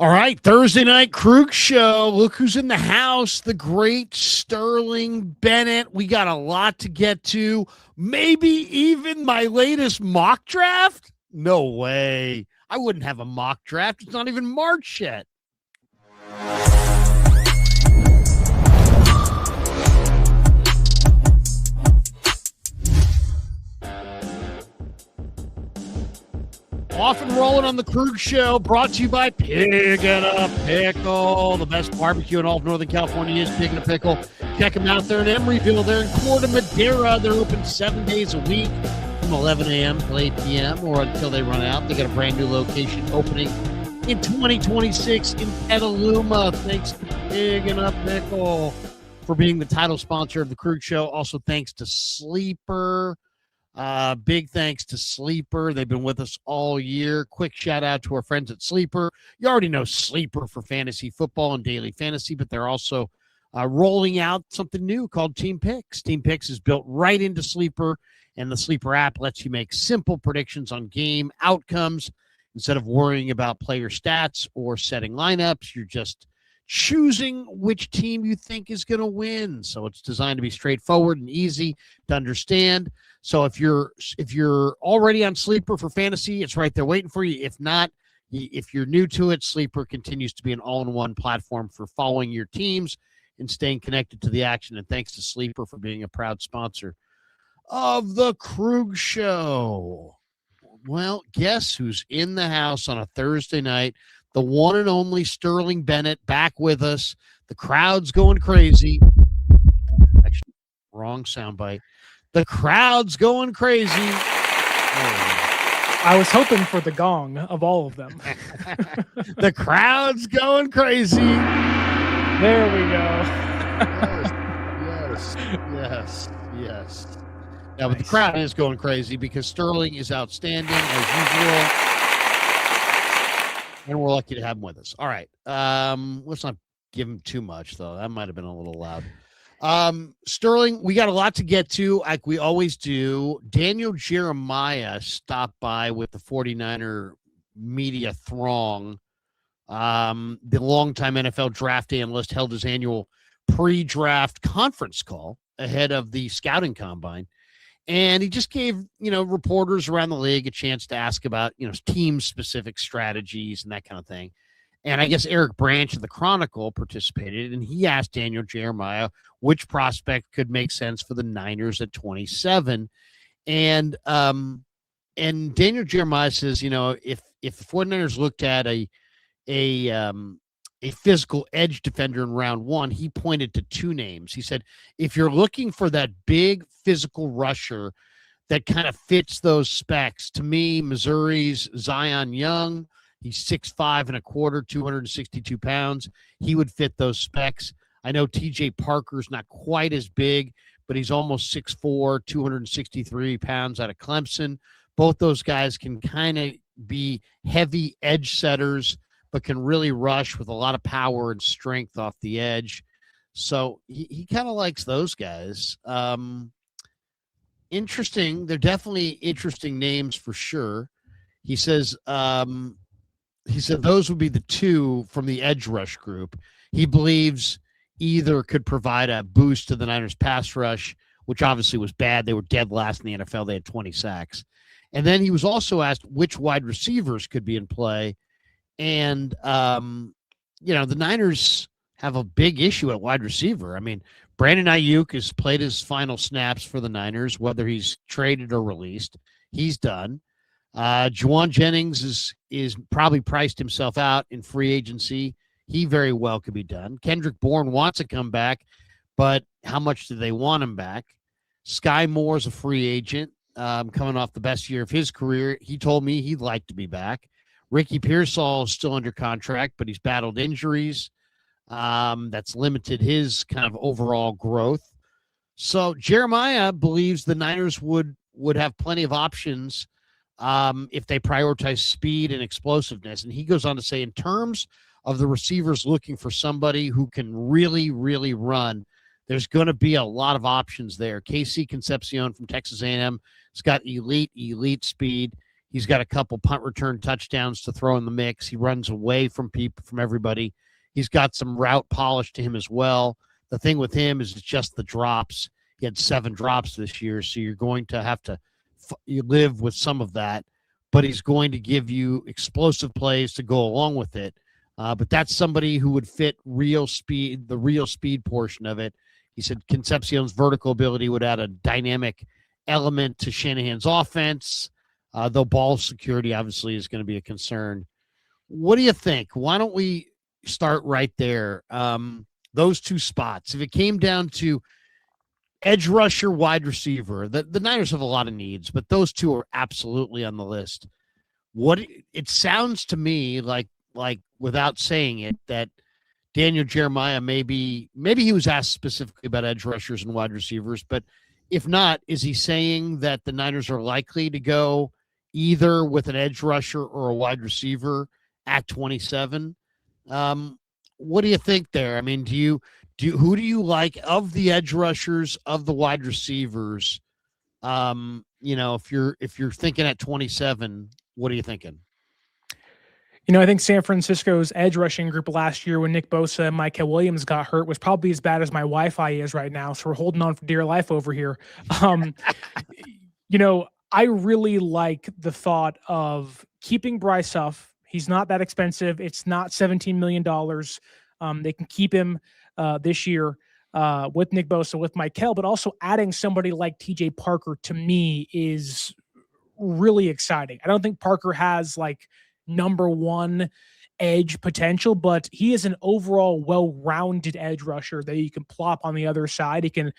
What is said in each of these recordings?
All right, Thursday night Krueg show. Look who's in the house, the great Sterling Bennett. We got a lot to get to. Maybe even my latest mock draft? No way. I wouldn't have a mock draft. It's not even March yet. Off and rolling on the Krueg show, brought to you by Pig and a Pickle. The best barbecue in all of Northern California is Pig and a Pickle. Check them out there in Emeryville. They're in Corte Madera. They're open 7 days a week from 11 a.m. to 8 p.m. or until they run out. They got a brand new location opening in 2026 in Petaluma. Thanks to Pig and a Pickle for being the title sponsor of the Krueg show. Also, thanks to Sleeper. Big thanks to Sleeper. They've been with us all year. Quick shout out to our friends at Sleeper. You already know Sleeper for fantasy football and daily fantasy, but they're also rolling out something new called Team Picks. Team Picks is built right into Sleeper, and the Sleeper app lets you make simple predictions on game outcomes. Instead of worrying about player stats or setting lineups, you're just choosing which team you think is going to win. So it's designed to be straightforward and easy to understand. So if you're already on Sleeper for fantasy, it's right there waiting for you. If not, if you're new to it, Sleeper continues to be an all-in-one platform for following your teams and staying connected to the action. And thanks to Sleeper for being a proud sponsor of the Krueg show. Well, guess who's in the house on a Thursday night? The one and only Sterling Bennett back with us. The crowd's going crazy. Actually, wrong soundbite. The crowd's going crazy. I was hoping for the gong of all of them. The crowd's going crazy. There we go. Yes. Yeah, but the crowd is going crazy because Sterling is outstanding as usual. And we're lucky to have him with us. All right. Let's not give him too much, though. That might have been a little loud. Sterling, we got a lot to get to, like we always do. Daniel Jeremiah stopped by with the 49er media throng. The longtime NFL draft analyst held his annual pre-draft conference call ahead of the scouting combine. And he just gave, reporters around the league a chance to ask about, team-specific strategies and that kind of thing. And I guess Eric Branch of the Chronicle participated, and he asked Daniel Jeremiah which prospect could make sense for the Niners at 27. And Daniel Jeremiah says, if the 49ers looked at a physical edge defender in round one, he pointed to two names. He said, if you're looking for that big physical rusher that kind of fits those specs, to me, Missouri's Zion Young, he's 6'5" and a quarter, 262 pounds. He would fit those specs. I know TJ Parker's not quite as big, but he's almost 6'4", 263 pounds out of Clemson. Both those guys can kind of be heavy edge setters, but can really rush with a lot of power and strength off the edge. So he kind of likes those guys. Interesting. They're definitely interesting names for sure. He says those would be the two from the edge rush group. He believes either could provide a boost to the Niners pass rush, which obviously was bad. They were dead last in the NFL. They had 20 sacks. And then he was also asked which wide receivers could be in play. And, the Niners have a big issue at wide receiver. I mean, Brandon Ayuk has played his final snaps for the Niners, whether he's traded or released. He's done. Juwan Jennings is probably priced himself out in free agency. He very well could be done. Kendrick Bourne wants to come back, but how much do they want him back? Sky Moore's a free agent, coming off the best year of his career. He told me he'd like to be back. Ricky Pearsall is still under contract, but he's battled injuries. That's limited his kind of overall growth. So Jeremiah believes the Niners would have plenty of options if they prioritize speed and explosiveness. And he goes on to say, in terms of the receivers looking for somebody who can really, really run, there's going to be a lot of options there. KC Concepcion from Texas A&M has got elite speed. He's got a couple punt return touchdowns to throw in the mix. He runs away from everybody. He's got some route polish to him as well. The thing with him is it's just the drops. He had 7 drops this year, so you're going to have to you live with some of that. But he's going to give you explosive plays to go along with it. But that's somebody who would fit real speed, the real speed portion of it. He said Concepcion's vertical ability would add a dynamic element to Shanahan's offense, though ball security obviously is going to be a concern. What do you think? Why don't we start right there? Those 2 spots. If it came down to edge rusher, wide receiver, the Niners have a lot of needs, but those 2 are absolutely on the list. What it sounds to me like without saying it, that Daniel Jeremiah maybe he was asked specifically about edge rushers and wide receivers, but if not, is he saying that the Niners are likely to go either with an edge rusher or a wide receiver at 27? What do you think there? I mean, who do you like of the edge rushers, of the wide receivers? If you're thinking at 27, what are you thinking? I think San Francisco's edge rushing group last year when Nick Bosa and Micah Williams got hurt was probably as bad as my Wi-Fi is right now. So we're holding on for dear life over here. I really like the thought of keeping Bryce Huff. He's not that expensive. It's not $17 million. They can keep him this year with Nick Bosa, with Michael, but also adding somebody like TJ Parker to me is really exciting. I don't think Parker has number 1 edge potential, but he is an overall well-rounded edge rusher that you can plop on the other side. He can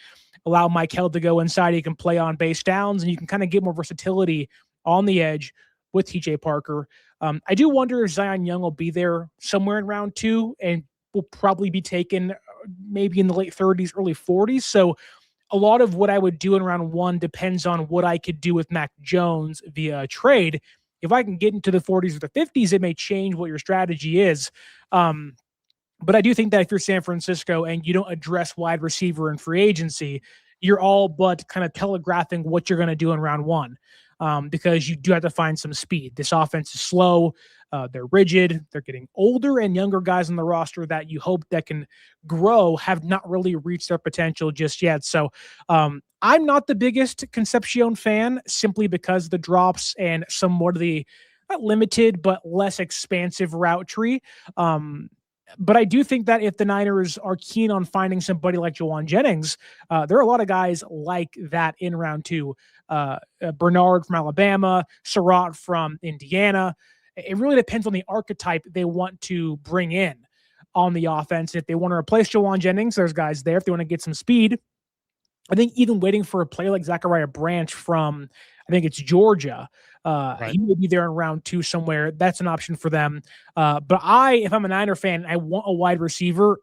allow Michael to go inside. He can play on base downs, and you can kind of get more versatility on the edge with TJ Parker. I do wonder if Zion Young will be there somewhere in round 2 and will probably be taken maybe in the late 30s, early 40s. So a lot of what I would do in round 1 depends on what I could do with Mac Jones via trade. If I can get into the 40s or the 50s, it may change what your strategy is. But I do think that if you're San Francisco and you don't address wide receiver in free agency, you're all but kind of telegraphing what you're going to do in round 1. Because you do have to find some speed. This offense is slow. They're rigid. They're getting older, and younger guys on the roster that you hope that can grow have not really reached their potential just yet. So I'm not the biggest Concepcion fan, simply because the drops and somewhat of the not limited but less expansive route tree. But I do think that if the Niners are keen on finding somebody like Jawan Jennings, there are a lot of guys like that in round 2. Bernard from Alabama, Surratt from Indiana. It really depends on the archetype they want to bring in on the offense. If they want to replace Jawan Jennings, there's guys there. If they want to get some speed, I think even waiting for a player like Zachariah Branch from, I think it's Georgia, right. He may be there in round 2 somewhere. That's an option for them. But if I'm a Niner fan, I want a wide receiver.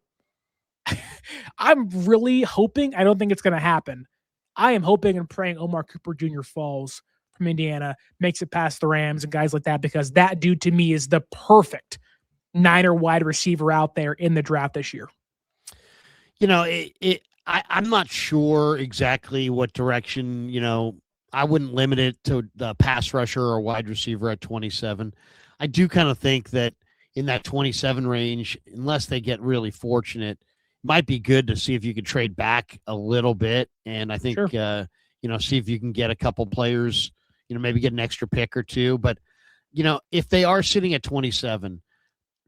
I'm really hoping, I don't think it's going to happen. I am hoping and praying Omar Cooper Jr. falls from Indiana, makes it past the Rams and guys like that, because that dude to me is the perfect Niner wide receiver out there in the draft this year. I'm not sure exactly what direction, I wouldn't limit it to the pass rusher or wide receiver at 27. I do kind of think that in that 27 range, unless they get really fortunate, might be good to see if you could trade back a little bit. And I think, sure. See if you can get a couple players, maybe get an extra pick or 2. But, if they are sitting at 27,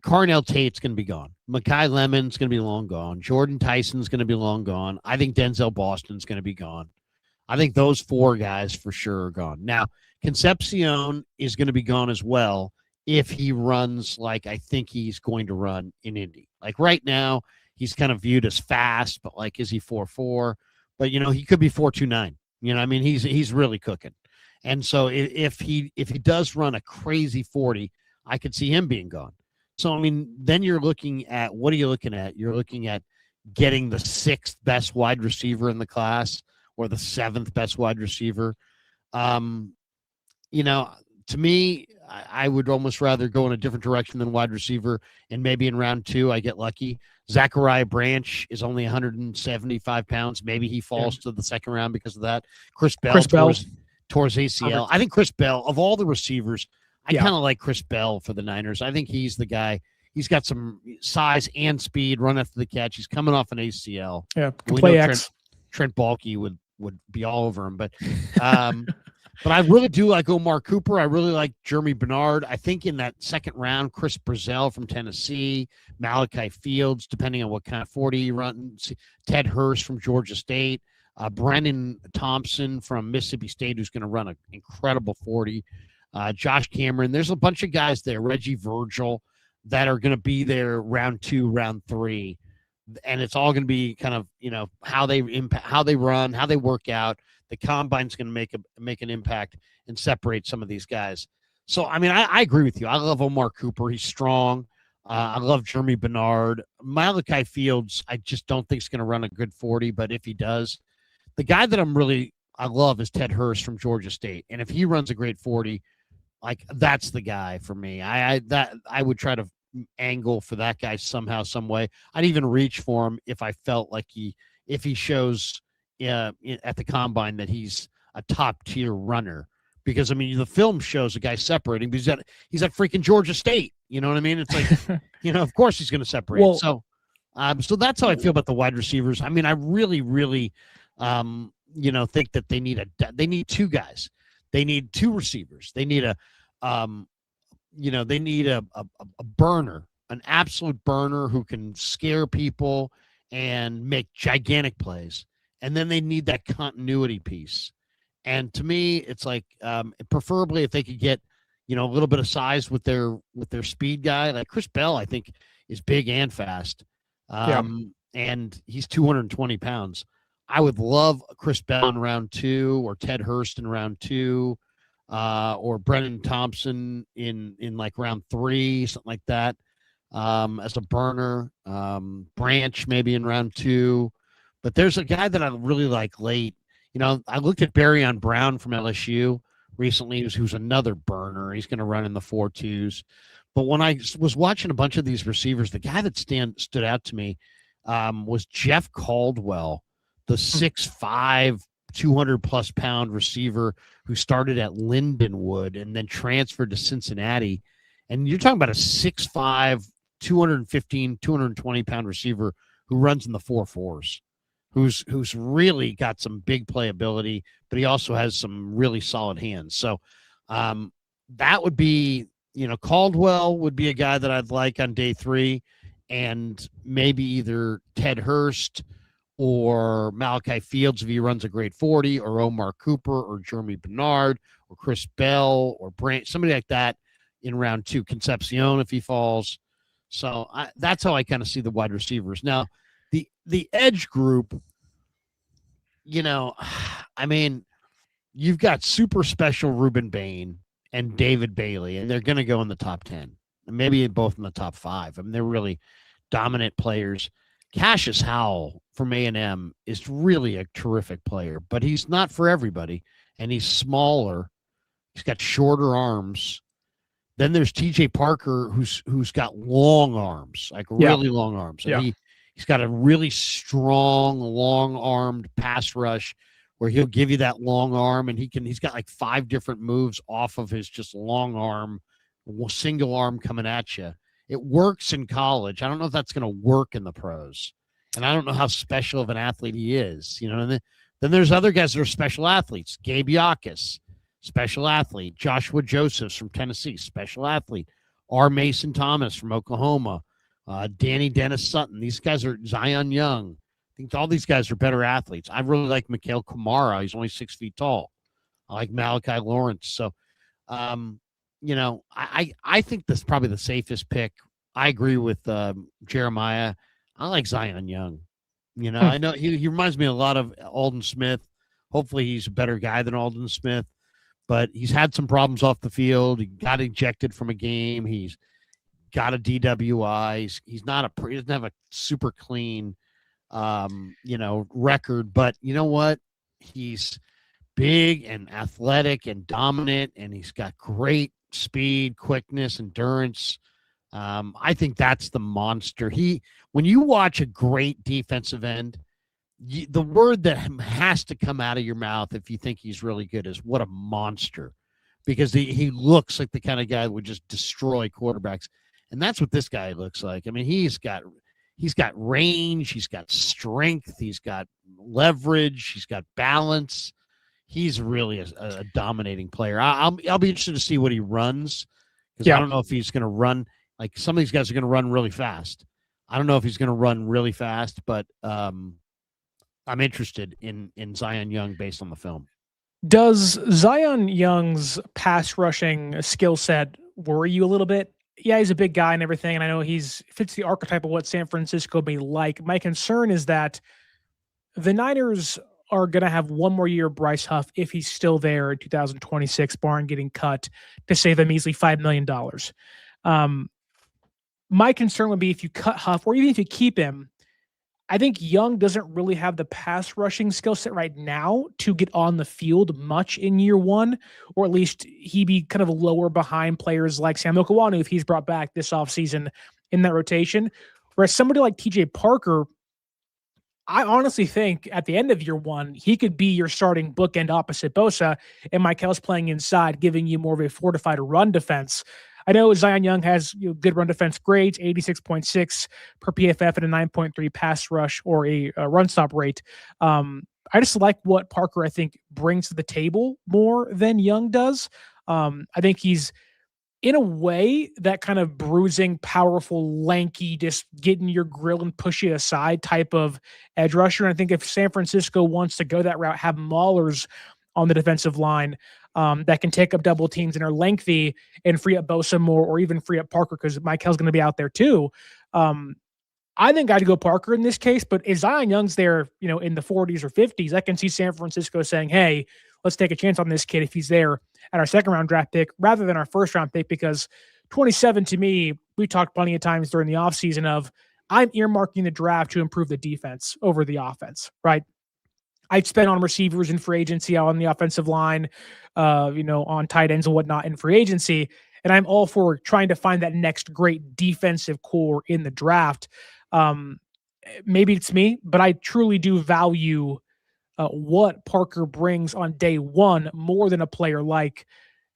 Carnell Tate's going to be gone. Mekhi Lemon's going to be long gone. Jordan Tyson's going to be long gone. I think Denzel Boston's going to be gone. I think those 4 guys for sure are gone. Now, Concepcion is going to be gone as well if he runs like I think he's going to run in Indy. Like right now, he's kind of viewed as fast, but is he 4.4? But, he could be 4.29. He's really cooking. And so if he does run a crazy 40, I could see him being gone. So, then you're looking at, what are you looking at? You're looking at getting the 6th best wide receiver in the class or the 7th best wide receiver. To me, I would almost rather go in a different direction than wide receiver, and maybe in round 2 I get lucky. Zachariah Branch is only 175 pounds. Maybe he falls to the second round because of that. Chris Bell tore his ACL. I think Chris Bell, of all the receivers, I kind of like Chris Bell for the Niners. I think he's the guy. He's got some size and speed, run after the catch. He's coming off an ACL. Yeah, can play X. Trent Baalke would be all over him. But but I really do like Omar Cooper. I really like Jeremy Bernard. I think in that second round, Chris Brazell from Tennessee, Malachi Fields, depending on what kind of 40 he runs, Ted Hurst from Georgia State, Brennan Thompson from Mississippi State, who's going to run an incredible 40, Josh Cameron. There's a bunch of guys there, Reggie Virgil, that are going to be there round 2, round 3. And it's all going to be kind of, how they run, how they work out. The combine's going to make an impact and separate some of these guys. So, I mean, I agree with you. I love Omar Cooper. He's strong. I love Jeremy Bernard. Malachi Fields, I just don't think is going to run a good 40, but if he does, the guy that I love is Ted Hurst from Georgia State. And if he runs a great 40, like, that's the guy for me. I would try to angle for that guy somehow, some way. I'd even reach for him if I felt like if he shows at the combine that he's a top tier runner, because I mean the film shows a guy separating because he's at freaking Georgia State. You know what I mean? It's like, of course he's going to separate. Well, so that's how I feel about the wide receivers. I mean, I really, really, think that they need 2 guys. They need 2 receivers. They need a burner, an absolute burner who can scare people and make gigantic plays. And then they need that continuity piece. And to me, it's like, preferably if they could get, a little bit of size with their speed guy, like Chris Bell, I think is big and fast. And he's 220 pounds. I would love Chris Bell in round 2 or Ted Hurst in round 2. Or Brennan Thompson in like round 3, something like that, as a burner. Branch maybe in round 2. But there's a guy that I really like late. I looked at Barryon Brown from LSU recently, who's another burner. He's going to run in the 4.2s. But when I was watching a bunch of these receivers, the guy that stood out to me was Jeff Caldwell, the 6'5", 200-plus pound receiver who started at Lindenwood and then transferred to Cincinnati. And you're talking about a 6'5", 215, 220-pound receiver who runs in the 4.4s, who's really got some big playability, but he also has some really solid hands. So that would be, Caldwell would be a guy that I'd like on day 3, and maybe either Ted Hurst or Malachi Fields if he runs a great 40, or Omar Cooper, or Jeremy Bernard, or Chris Bell, or Branch, somebody like that in round 2. Concepcion if he falls. So that's how I kind of see the wide receivers. Now, the edge group, I mean, you've got super special Reuben Bain and David Bailey, and they're going to go in the top 10, and maybe both in the top 5. I mean, they're really dominant players. Cassius Howell from A&M is really a terrific player, but he's not for everybody, and he's smaller. He's got shorter arms. Then there's T.J. Parker, who's got long arms, like really long arms. And he's got a really strong, long-armed pass rush where he'll give you that long arm, and he's got like 5 different moves off of his just long arm, single arm coming at you. It works in college. I don't know if that's going to work in the pros. And I don't know how special of an athlete he is. And then there's other guys that are special athletes. Gabe Yakus, special athlete. Joshua Josephs from Tennessee, special athlete. R. Mason Thomas from Oklahoma. Danny Dennis Sutton. These guys are Zion Young. I think all these guys are better athletes. I really like Mikhail Kamara. He's only 6 feet tall. I like Malachi Lawrence. So, I think that's probably the safest pick. I agree with Jeremiah. I like Zion Young. I know he reminds me a lot of Alden Smith. Hopefully he's a better guy than Alden Smith, but he's had some problems off the field. He got ejected from a game. He's got a DWI. He doesn't have a super clean, record, but you know what? He's big and athletic and dominant, and he's got great speed, quickness, endurance. I think that's the monster. When you watch a great defensive end, the word that has to come out of your mouth if you think he's really good is what a monster, because he looks like the kind of guy that would just destroy quarterbacks, and that's what this guy looks like. I mean, he's got range, he's got strength, he's got leverage, he's got balance. He's really a dominating player. I'll be interested to see what he runs, because I don't know if he's going to run like some of these guys are going to run really fast. I don't know if he's going to run really fast, but I'm interested in Zion Young based on the film. Does Zion Young's pass rushing skill set worry you a little bit? Yeah, he's a big guy and everything, and I know fits the archetype of what San Francisco may like. My concern is that the Niners are going to have one more year of Bryce Huff if he's still there in 2026, barring getting cut, to save a measly $5 million. My concern would be if you cut Huff, or even if you keep him, I think Young doesn't really have the pass rushing skill set right now to get on the field much in year one, or at least he'd be kind of lower behind players like Samuel Kawanu if he's brought back this offseason in that rotation. Whereas somebody like TJ Parker, I honestly think at the end of year one, he could be your starting bookend opposite Bosa, and Michael's playing inside, giving you more of a fortified run defense. I know Zion Young has good run defense grades, 86.6 per PFF and a 9.3 pass rush or a run stop rate. I just like what Parker, I think, brings to the table more than Young does. I think he's, in a way, that kind of bruising, powerful, lanky, just getting your grill and push you aside type of edge rusher. And I think if San Francisco wants to go that route, have maulers on the defensive line that can take up double teams and are lengthy and free up Bosa more, or even free up Parker because Michael's going to be out there too. I think I'd go Parker in this case, but if Zion Young's there, in the 40s or 50s, I can see San Francisco saying, hey, let's take a chance on this kid if he's there at our second round draft pick rather than our first round pick, because 27 to me, we talked plenty of times during the offseason of I'm earmarking the draft to improve the defense over the offense, right? I'd spend on receivers in free agency, on the offensive line, on tight ends and whatnot in free agency. And I'm all for trying to find that next great defensive core in the draft. Maybe it's me, but I truly do value what Parker brings on day one more than a player like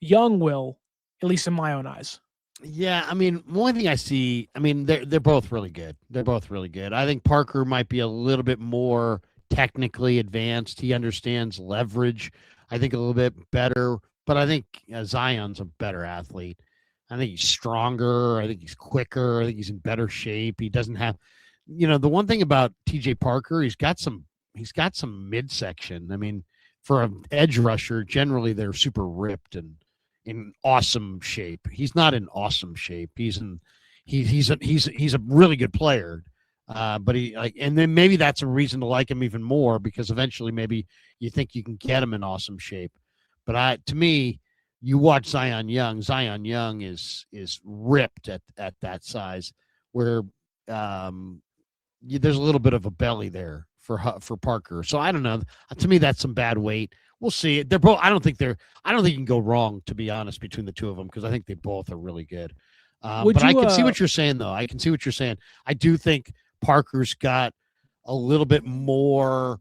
Young will, at least in my own eyes. Yeah, I mean, one thing I see, they're both really good. They're both really good. I think Parker might be a little bit more technically advanced. He understands leverage, I think, a little bit better, but I think Zion's a better athlete. I think he's stronger. I think he's quicker. I think he's in better shape. He doesn't have, the one thing about TJ Parker, he's got some midsection. I mean, for an edge rusher, generally they're super ripped and in awesome shape. He's not in awesome shape. He's a really good player. But and then maybe that's a reason to like him even more, because eventually maybe you think you can get him in awesome shape. But to me, you watch Zion Young is ripped at that size, where there's a little bit of a belly there for Parker. So I don't know. To me, that's some bad weight. We'll see. They're both. I don't think you can go wrong, to be honest, between the two of them, because I think they both are really good. But I can see what you're saying, though. I can see what you're saying. I do think Parker's got a little bit more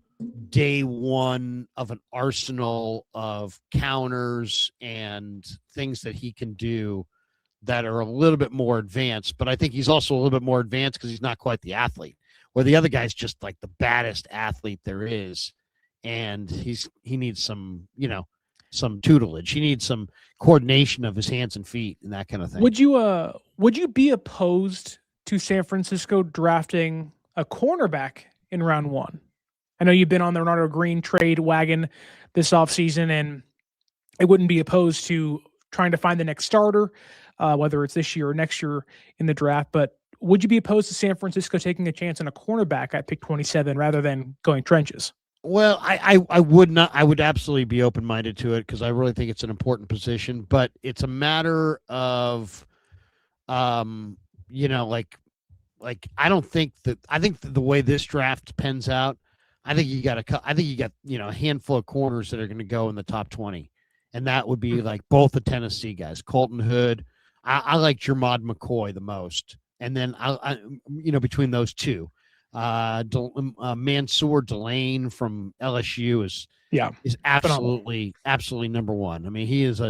day one of an arsenal of counters and things that he can do that are a little bit more advanced. But I think he's also a little bit more advanced because he's not quite the athlete, where the other guy's just like the baddest athlete there is. And he needs some, some tutelage. He needs some coordination of his hands and feet and that kind of thing. Would you be opposed to San Francisco drafting a cornerback in round one? I know you've been on the Ronaldo Green trade wagon this offseason, and it wouldn't be opposed to trying to find the next starter, whether it's this year or next year in the draft. But would you be opposed to San Francisco taking a chance on a cornerback at pick 27 rather than going trenches? Well, I would not. I would absolutely be open-minded to it because I really think it's an important position. But it's a matter of, I don't think that. I think the way this draft pans out, I think you got a handful of corners that are going to go in the top 20, and that would be like both the Tennessee guys, Colton Hood. I like Jermod McCoy the most, and then I between those two. Mansour Delane from LSU is absolutely number one. I mean, he is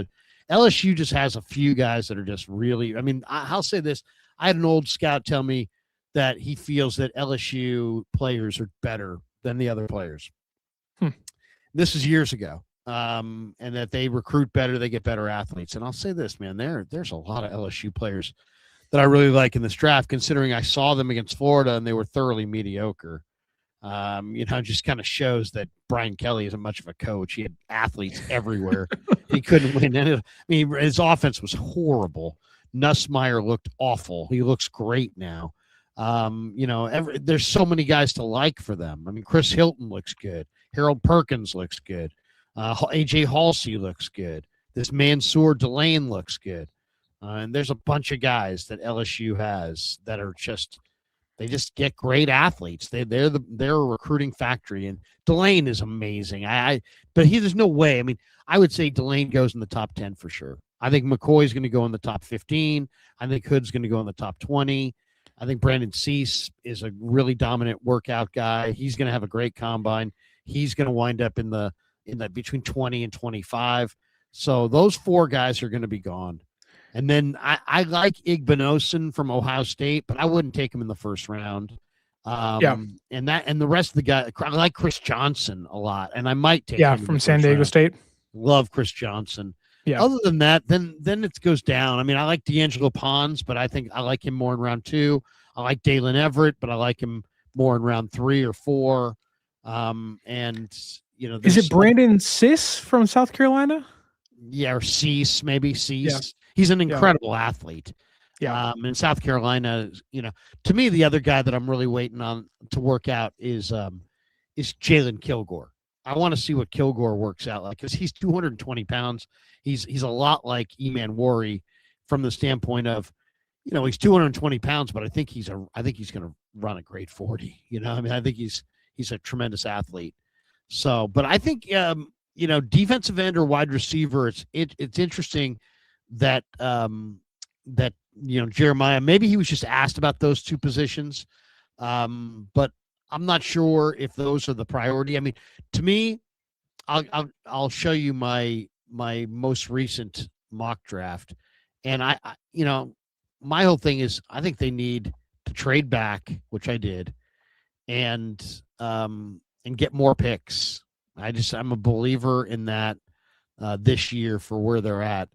LSU just has a few guys that are just really. I mean, I'll say this: I had an old scout tell me that he feels that LSU players are better than the other players. This is years ago. And that they recruit better, they get better athletes. And I'll say this, man, there's a lot of LSU players that I really like in this draft, considering I saw them against Florida and they were thoroughly mediocre. Just kind of shows that Brian Kelly isn't much of a coach. He had athletes everywhere. He couldn't win. I mean, his offense was horrible. Nussmeier looked awful. He looks great now. There's so many guys to like for them. I mean, Chris Hilton looks good. Harold Perkins looks good. AJ Halsey looks good. This Mansour Delane looks good. And there's a bunch of guys that LSU has that are they just get great athletes. They're a recruiting factory, and Delane is amazing. But there's no way. I mean, I would say Delane goes in the top 10 for sure. I think McCoy's going to go in the top 15. I think Hood's going to go in the top 20. I think Brandon Cease is a really dominant workout guy. He's going to have a great combine. He's going to wind up in the between 20 and 25. So those four guys are going to be gone. And then I like Igbinosun from Ohio State, but I wouldn't take him in the first round. And the rest of the guys, I like Chris Johnson a lot, and I might take him from San Diego State. Love Chris Johnson. Yeah. Other than that, then it goes down. I mean, I like D'Angelo Pons, but I think I like him more in round 2. I like Dalen Everett, but I like him more in round 3 or 4. Is it Brandon Sis from South Carolina? Yeah, or Cease, maybe Cease. Yeah. He's an incredible athlete. Yeah. In South Carolina, to me, the other guy that I'm really waiting on to work out is Jalen Kilgore. I want to see what Kilgore works out like, because he's 220 pounds. He's a lot like Eman Worry from the standpoint of, he's 220 pounds, but I think he's going to run a great 40. I think he's a tremendous athlete. So, but I think, defensive end or wide receiver, it's interesting that Jeremiah, maybe he was just asked about those two positions. But I'm not sure if those are the priority. I mean, to me, I'll show you my most recent mock draft. And I my whole thing is I think they need to trade back, which I did, and get more picks. I'm a believer in that this year for where they're at.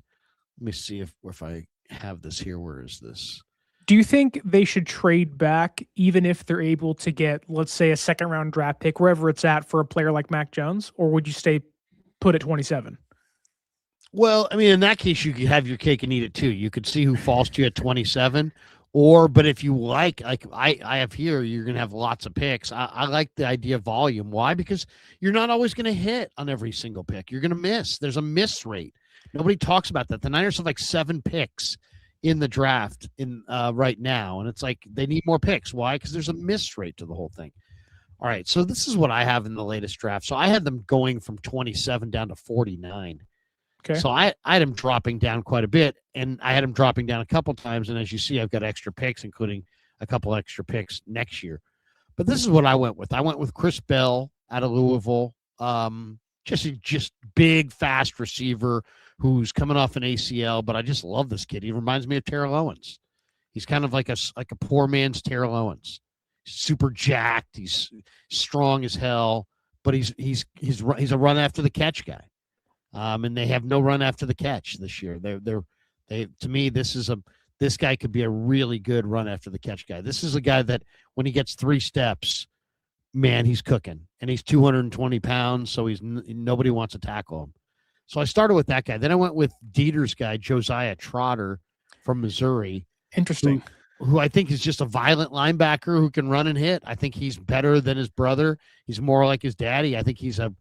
Let me see if I have this here. Where is this? Do you think they should trade back even if they're able to get, let's say, a second-round draft pick, wherever it's at, for a player like Mac Jones? Or would you stay put at 27? Well, I mean, in that case, you could have your cake and eat it too. You could see who falls to you at 27. But if you like I have here, you're going to have lots of picks. I like the idea of volume. Why? Because you're not always going to hit on every single pick. You're going to miss. There's a miss rate. Nobody talks about that. The Niners have like 7 picks in the draft right now, and it's like they need more picks. Why? Because there's a miss rate to the whole thing. All right, so this is what I have in the latest draft. So I had them going from 27 down to 49. Okay. So I had him dropping down quite a bit, and I had him dropping down a couple times. And as you see, I've got extra picks, including a couple extra picks next year. But this is what I went with. I went with Chris Bell out of Louisville, just big, fast receiver who's coming off an ACL. But I just love this kid. He reminds me of Terrell Owens. He's kind of like a poor man's Terrell Owens. He's super jacked. He's strong as hell, but he's a run after the catch guy. And they have no run after the catch this year. They to me, this guy could be a really good run after the catch guy. This is a guy that when he gets 3 steps, man, he's cooking, and he's 220 pounds. So nobody wants to tackle him. So I started with that guy. Then I went with Dieter's guy, Josiah Trotter from Missouri. Interesting. Who I think is just a violent linebacker who can run and hit. I think he's better than his brother. He's more like his daddy. I think he's a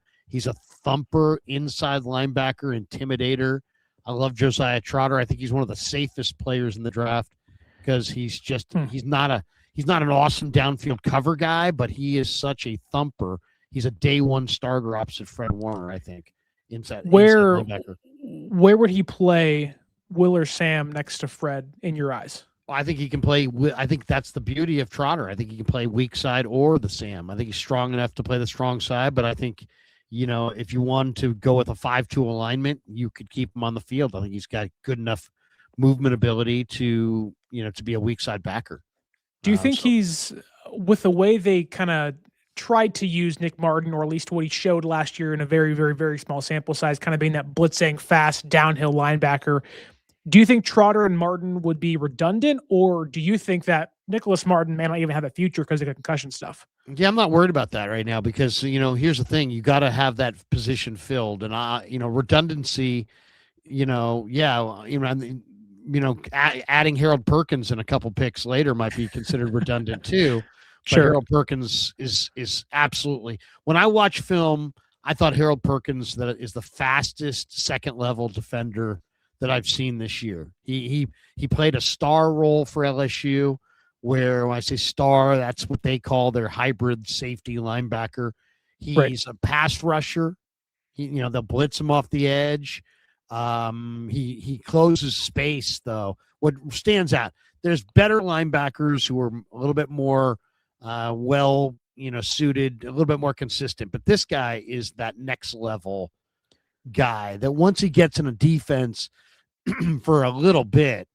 thumper, inside linebacker, intimidator. I love Josiah Trotter. I think he's one of the safest players in the draft because he's not an awesome downfield cover guy, but he is such a thumper. He's a day one starter opposite Fred Warner, I think. Inside linebacker. Where would he play, Will or Sam, next to Fred in your eyes? I think he can play. I think that's the beauty of Trotter. I think he can play weak side or the Sam. I think he's strong enough to play the strong side, but I think, if you wanted to go with a 5-2 alignment, you could keep him on the field. I think he's got good enough movement ability to be a weak side backer. Do you think he's, with the way they kind of tried to use Nick Martin, or at least what he showed last year in a very, very, very small sample size, kind of being that blitzing, fast, downhill linebacker, do you think Trotter and Martin would be redundant, or do you think that Nicholas Martin may not even have a future because of the concussion stuff? Yeah, I'm not worried about that right now because, here's the thing. You got to have that position filled. And, redundancy, adding Harold Perkins and a couple picks later might be considered redundant too. But Sure. Harold Perkins is absolutely. When I watch film, I thought Harold Perkins that is the fastest second level defender that I've seen this year. He played a star role for LSU, where when I say star, that's what they call their hybrid safety linebacker. He's a pass rusher. They'll blitz him off the edge. He closes space though. What stands out, there's better linebackers who are a little bit more suited, a little bit more consistent, but this guy is that next level guy that once he gets in a defense for a little bit,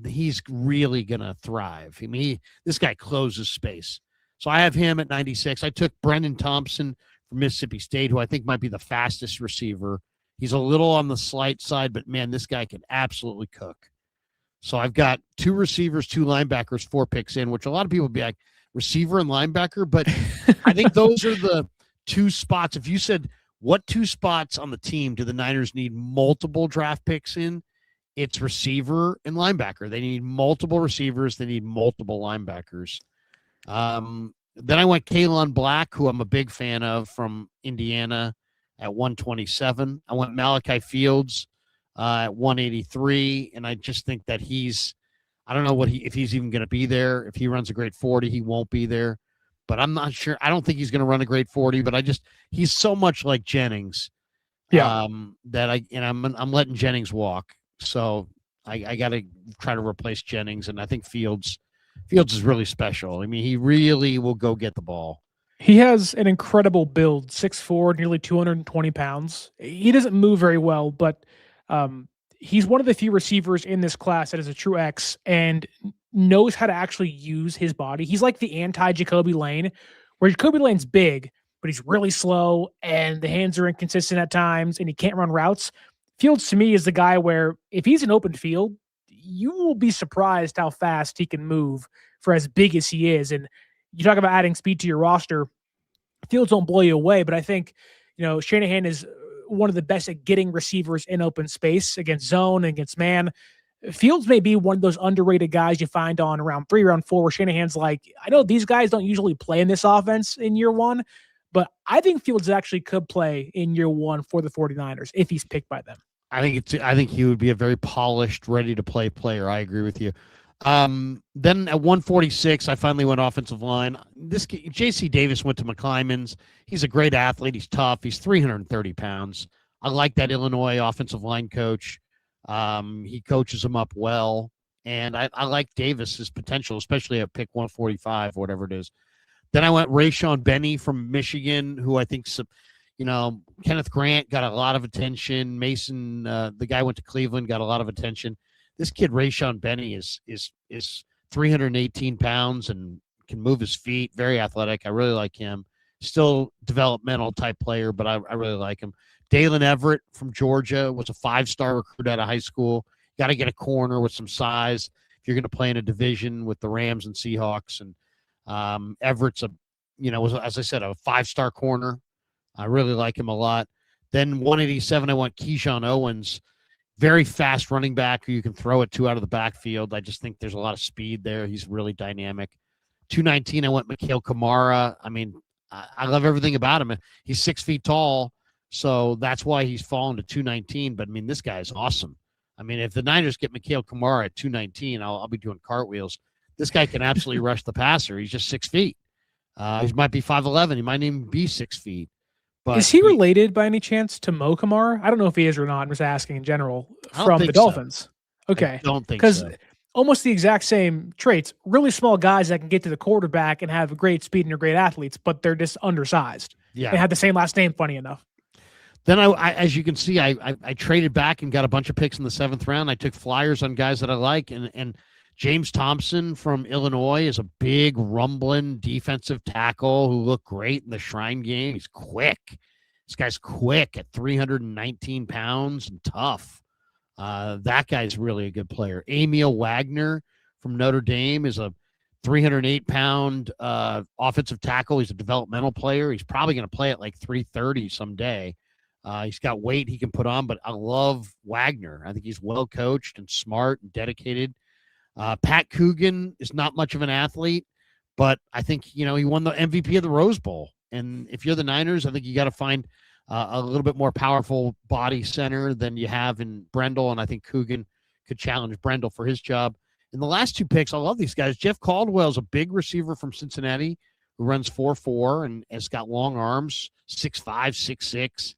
he's really gonna thrive. I mean, this guy closes space. So I have him at 96. I took Brendan Thompson from Mississippi State, who I think might be the fastest receiver. He's a little on the slight side, but man, this guy can absolutely cook. So I've got 2 receivers, 2 linebackers, 4 picks in, which a lot of people would be like, receiver and linebacker, but I think those are the 2 spots. If you said, what 2 spots on the team do the Niners need multiple draft picks in? It's receiver and linebacker. They need multiple receivers. They need multiple linebackers. Then I went Kalen Black, who I'm a big fan of, from Indiana, at 127. I went Malachi Fields at 183, and I just think that I don't know if he's even going to be there. If he runs a great 40, he won't be there. But I'm not sure. I don't think he's going to run a great 40, but he's so much like Jennings. Yeah. I'm letting Jennings walk. So I got to try to replace Jennings, and I think Fields is really special. I mean, he really will go get the ball. He has an incredible build, 6'4", nearly 220 pounds. He doesn't move very well, but he's one of the few receivers in this class that is a true X and knows how to actually use his body. He's like the anti-Jacoby Lane, where Jacoby Lane's big, but he's really slow, and the hands are inconsistent at times, and he can't run routes. Fields, to me, is the guy where if he's in open field, you will be surprised how fast he can move for as big as he is. And you talk about adding speed to your roster, Fields don't blow you away, but I think, Shanahan is one of the best at getting receivers in open space against zone and against man. Fields may be one of those underrated guys you find on round 3, round 4, where Shanahan's like, I know these guys don't usually play in this offense in year 1, but I think Fields actually could play in year 1 for the 49ers if he's picked by them. I think he would be a very polished, ready to play player. I agree with you. Then at 146, I finally went offensive line. This J.C. Davis went to McClymonds. He's a great athlete. He's tough. He's 330 pounds. I like that Illinois offensive line coach. He coaches them up well. And I like Davis's potential, especially at pick 145, whatever it is. Then I went Rayshon Benny from Michigan, who I think, Kenneth Grant got a lot of attention. Mason, the guy went to Cleveland, got a lot of attention. This kid, Rayshon Benny, is 318 pounds and can move his feet, very athletic. I really like him. Still developmental type player, but I really like him. Dalen Everett from Georgia was a 5-star recruit out of high school. Got to get a corner with some size if you're going to play in a division with the Rams and Seahawks. And Everett's was, as I said, a 5-star corner. I really like him a lot. Then 187, I went Keyshawn Owens, very fast running back who you can throw it to out of the backfield. I just think there's a lot of speed there. He's really dynamic. 219, I went Mikhail Kamara. I mean, I love everything about him. He's 6 feet tall, so that's why he's fallen to 219. But, I mean, this guy is awesome. I mean, if the Niners get Mikhail Kamara at 219, I'll be doing cartwheels. This guy can absolutely rush the passer. He's just 6 feet. He might be 5'11". He might even be 6 feet. But is he related by any chance to Mo Kamara? I don't know if he is or not. I'm just asking in general from the Dolphins. So. Okay. I don't think so. almost the exact same traits. Really small guys that can get to the quarterback and have great speed and are great athletes, but they're just undersized. Yeah. And have the same last name, funny enough. Then I as you can see, I traded back and got a bunch of picks in the 7th round. I took flyers on guys that I like, and James Thompson from Illinois is a big rumbling defensive tackle who looked great in the Shrine game. He's quick. This guy's quick at 319 pounds and tough. That guy's really a good player. Emil Wagner from Notre Dame is a 308-pound offensive tackle. He's a developmental player. He's probably going to play at like 330 someday. He's got weight he can put on, but I love Wagner. I think he's well coached and smart and dedicated. Pat Coogan is not much of an athlete, but I think, he won the MVP of the Rose Bowl. And if you're the Niners, I think you got to find a little bit more powerful body center than you have in Brendel. And I think Coogan could challenge Brendel for his job. In the last 2 picks, I love these guys. Jeff Caldwell is a big receiver from Cincinnati who runs 4.4 and has got long arms, 6'5", 6'6".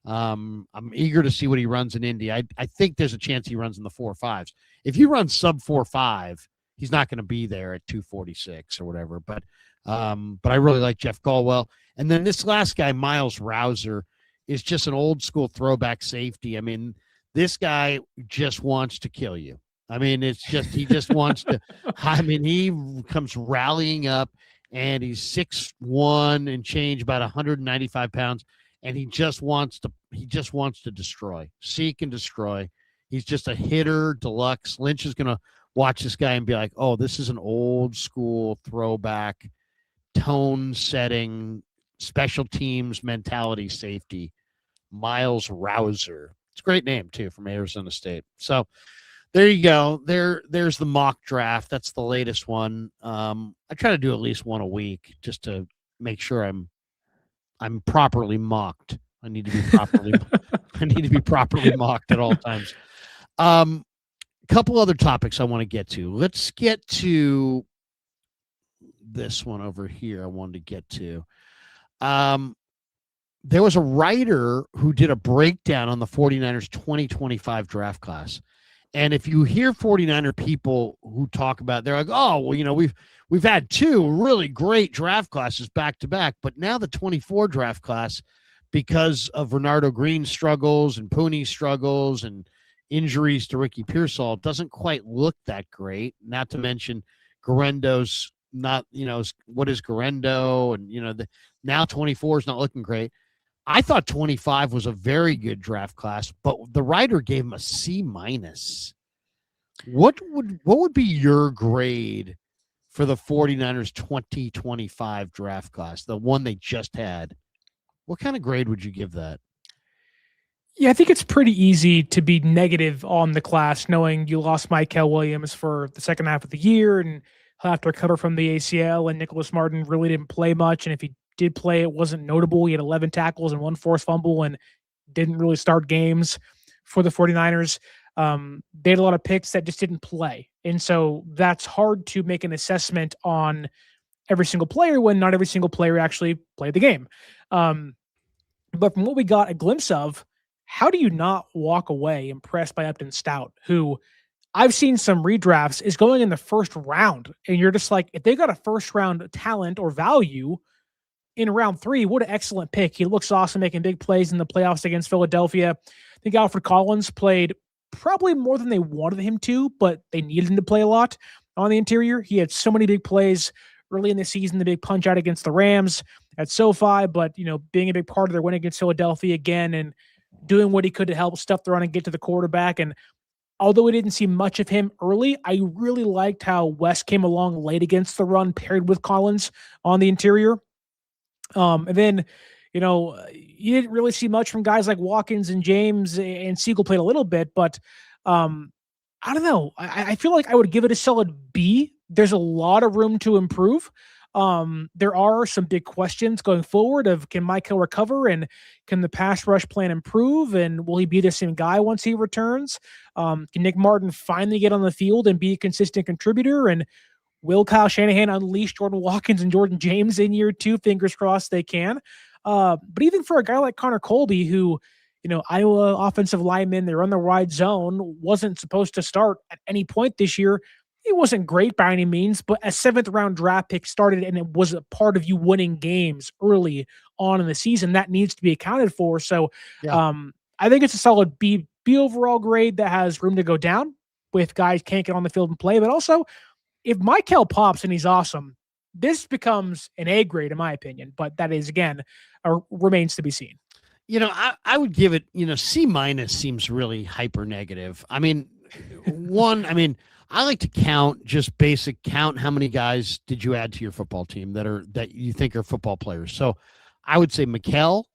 I'm eager to see what he runs in Indy. I think there's a chance he runs in the 4.5s. If he runs sub 4.5, he's not going to be there at 246 or whatever. But I really like Jeff Caldwell. And then this last guy, Miles Rouser, is just an old school throwback safety. I mean, this guy just wants to kill you. I mean, he just wants to. I mean, he comes rallying up, and he's 6'1" and change, about 195 pounds. And he just wants to destroy, seek and destroy. He's just a hitter deluxe. Lynch is going to watch this guy and be like, oh, this is an old school throwback, tone setting, special teams mentality safety. Miles Rouser. It's a great name too, from Arizona State. So there you go. There's the mock draft. That's the latest one. I try to do at least one a week just to make sure I'm properly mocked. I need to be properly mocked at all times. A couple other topics I want to get to. Let's get to this one over here. I wanted to get to. There was a writer who did a breakdown on the 49ers 2025 draft class. And if you hear 49er people who talk about, they're like, oh, well, we've had 2 really great draft classes back to back, but now the 24 draft class, because of Renardo Green's struggles and Pooney's struggles and injuries to Ricky Pearsall, doesn't quite look that great. Not to mention Garendo's not, what is Garendo? And, now 24 is not looking great. I thought 25 was a very good draft class, but the writer gave him a C-. What would be your grade for the 49ers 2025 draft class, the one they just had? What kind of grade would you give that? Yeah, I think it's pretty easy to be negative on the class, knowing you lost Mykel Williams for the second half of the year, and he'll have to recover from the ACL, and Nicholas Martin really didn't play much, and if he did play, it wasn't notable. He had 11 tackles and 1 forced fumble and didn't really start games for the 49ers. They had a lot of picks that just didn't play. And so that's hard to make an assessment on every single player when not every single player actually played the game. But from what we got a glimpse of, how do you not walk away impressed by Upton Stout, who I've seen some redrafts is going in the first round. And you're just like, if they got a first round talent or value in round 3, what an excellent pick. He looks awesome, making big plays in the playoffs against Philadelphia. I think Alfred Collins played probably more than they wanted him to, but they needed him to play a lot on the interior. He had so many big plays early in the season, the big punch out against the Rams at SoFi, but, being a big part of their win against Philadelphia again and doing what he could to help stuff the run and get to the quarterback. And although we didn't see much of him early, I really liked how West came along late against the run paired with Collins on the interior. And then, you didn't really see much from guys like Watkins and James, and Siegel played a little bit, but I don't know. I feel like I would give it a solid B. There's a lot of room to improve. There are some big questions going forward of, can Mykel recover, and can the pass rush plan improve, and will he be the same guy once he returns? Can Nick Martin finally get on the field and be a consistent contributor, and will Kyle Shanahan unleash Jordan Watkins and Jordan James in year 2? Fingers crossed they can. But even for a guy like Connor Colby, who, Iowa offensive lineman, they're on the wide zone, wasn't supposed to start at any point this year. He wasn't great by any means, but a 7th-round draft pick started, and it was a part of you winning games early on in the season. That needs to be accounted for. So, Yeah. I think it's a solid B overall grade that has room to go down with guys can't get on the field and play. But also, if Michael pops and he's awesome, this becomes an A grade in my opinion. But that is again remains to be seen. I would give it, C minus seems really hyper negative. I mean, I like to count, just basic count how many guys did you add to your football team that you think are football players. So I would say McKell,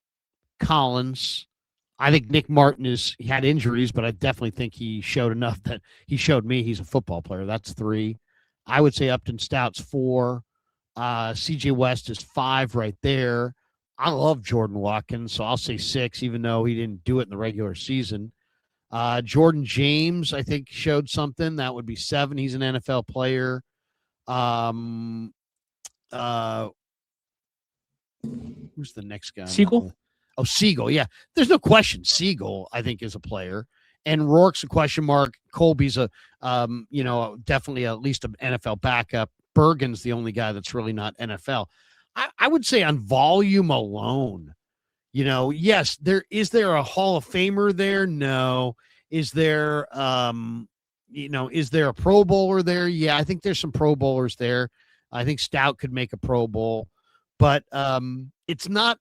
Collins. I think Nick Martin he had injuries, but I definitely think he showed enough that he showed me he's a football player. That's 3. I would say Upton Stout's 4. CJ West is 5 right there. I love Jordan Watkins, so I'll say 6, even though he didn't do it in the regular season. Jordan James, I think, showed something. That would be 7. He's an NFL player. Who's the next guy? Siegel? Oh, Siegel. Yeah. There's no question. Siegel, I think, is a player. And Rourke's a question mark. Colby's definitely at least an NFL backup. Bergen's the only guy that's really not NFL. I would say on volume alone, yes, is there a Hall of Famer there? No. Is there is there a Pro Bowler there? Yeah, I think there's some Pro Bowlers there. I think Stout could make a Pro Bowl, but it's not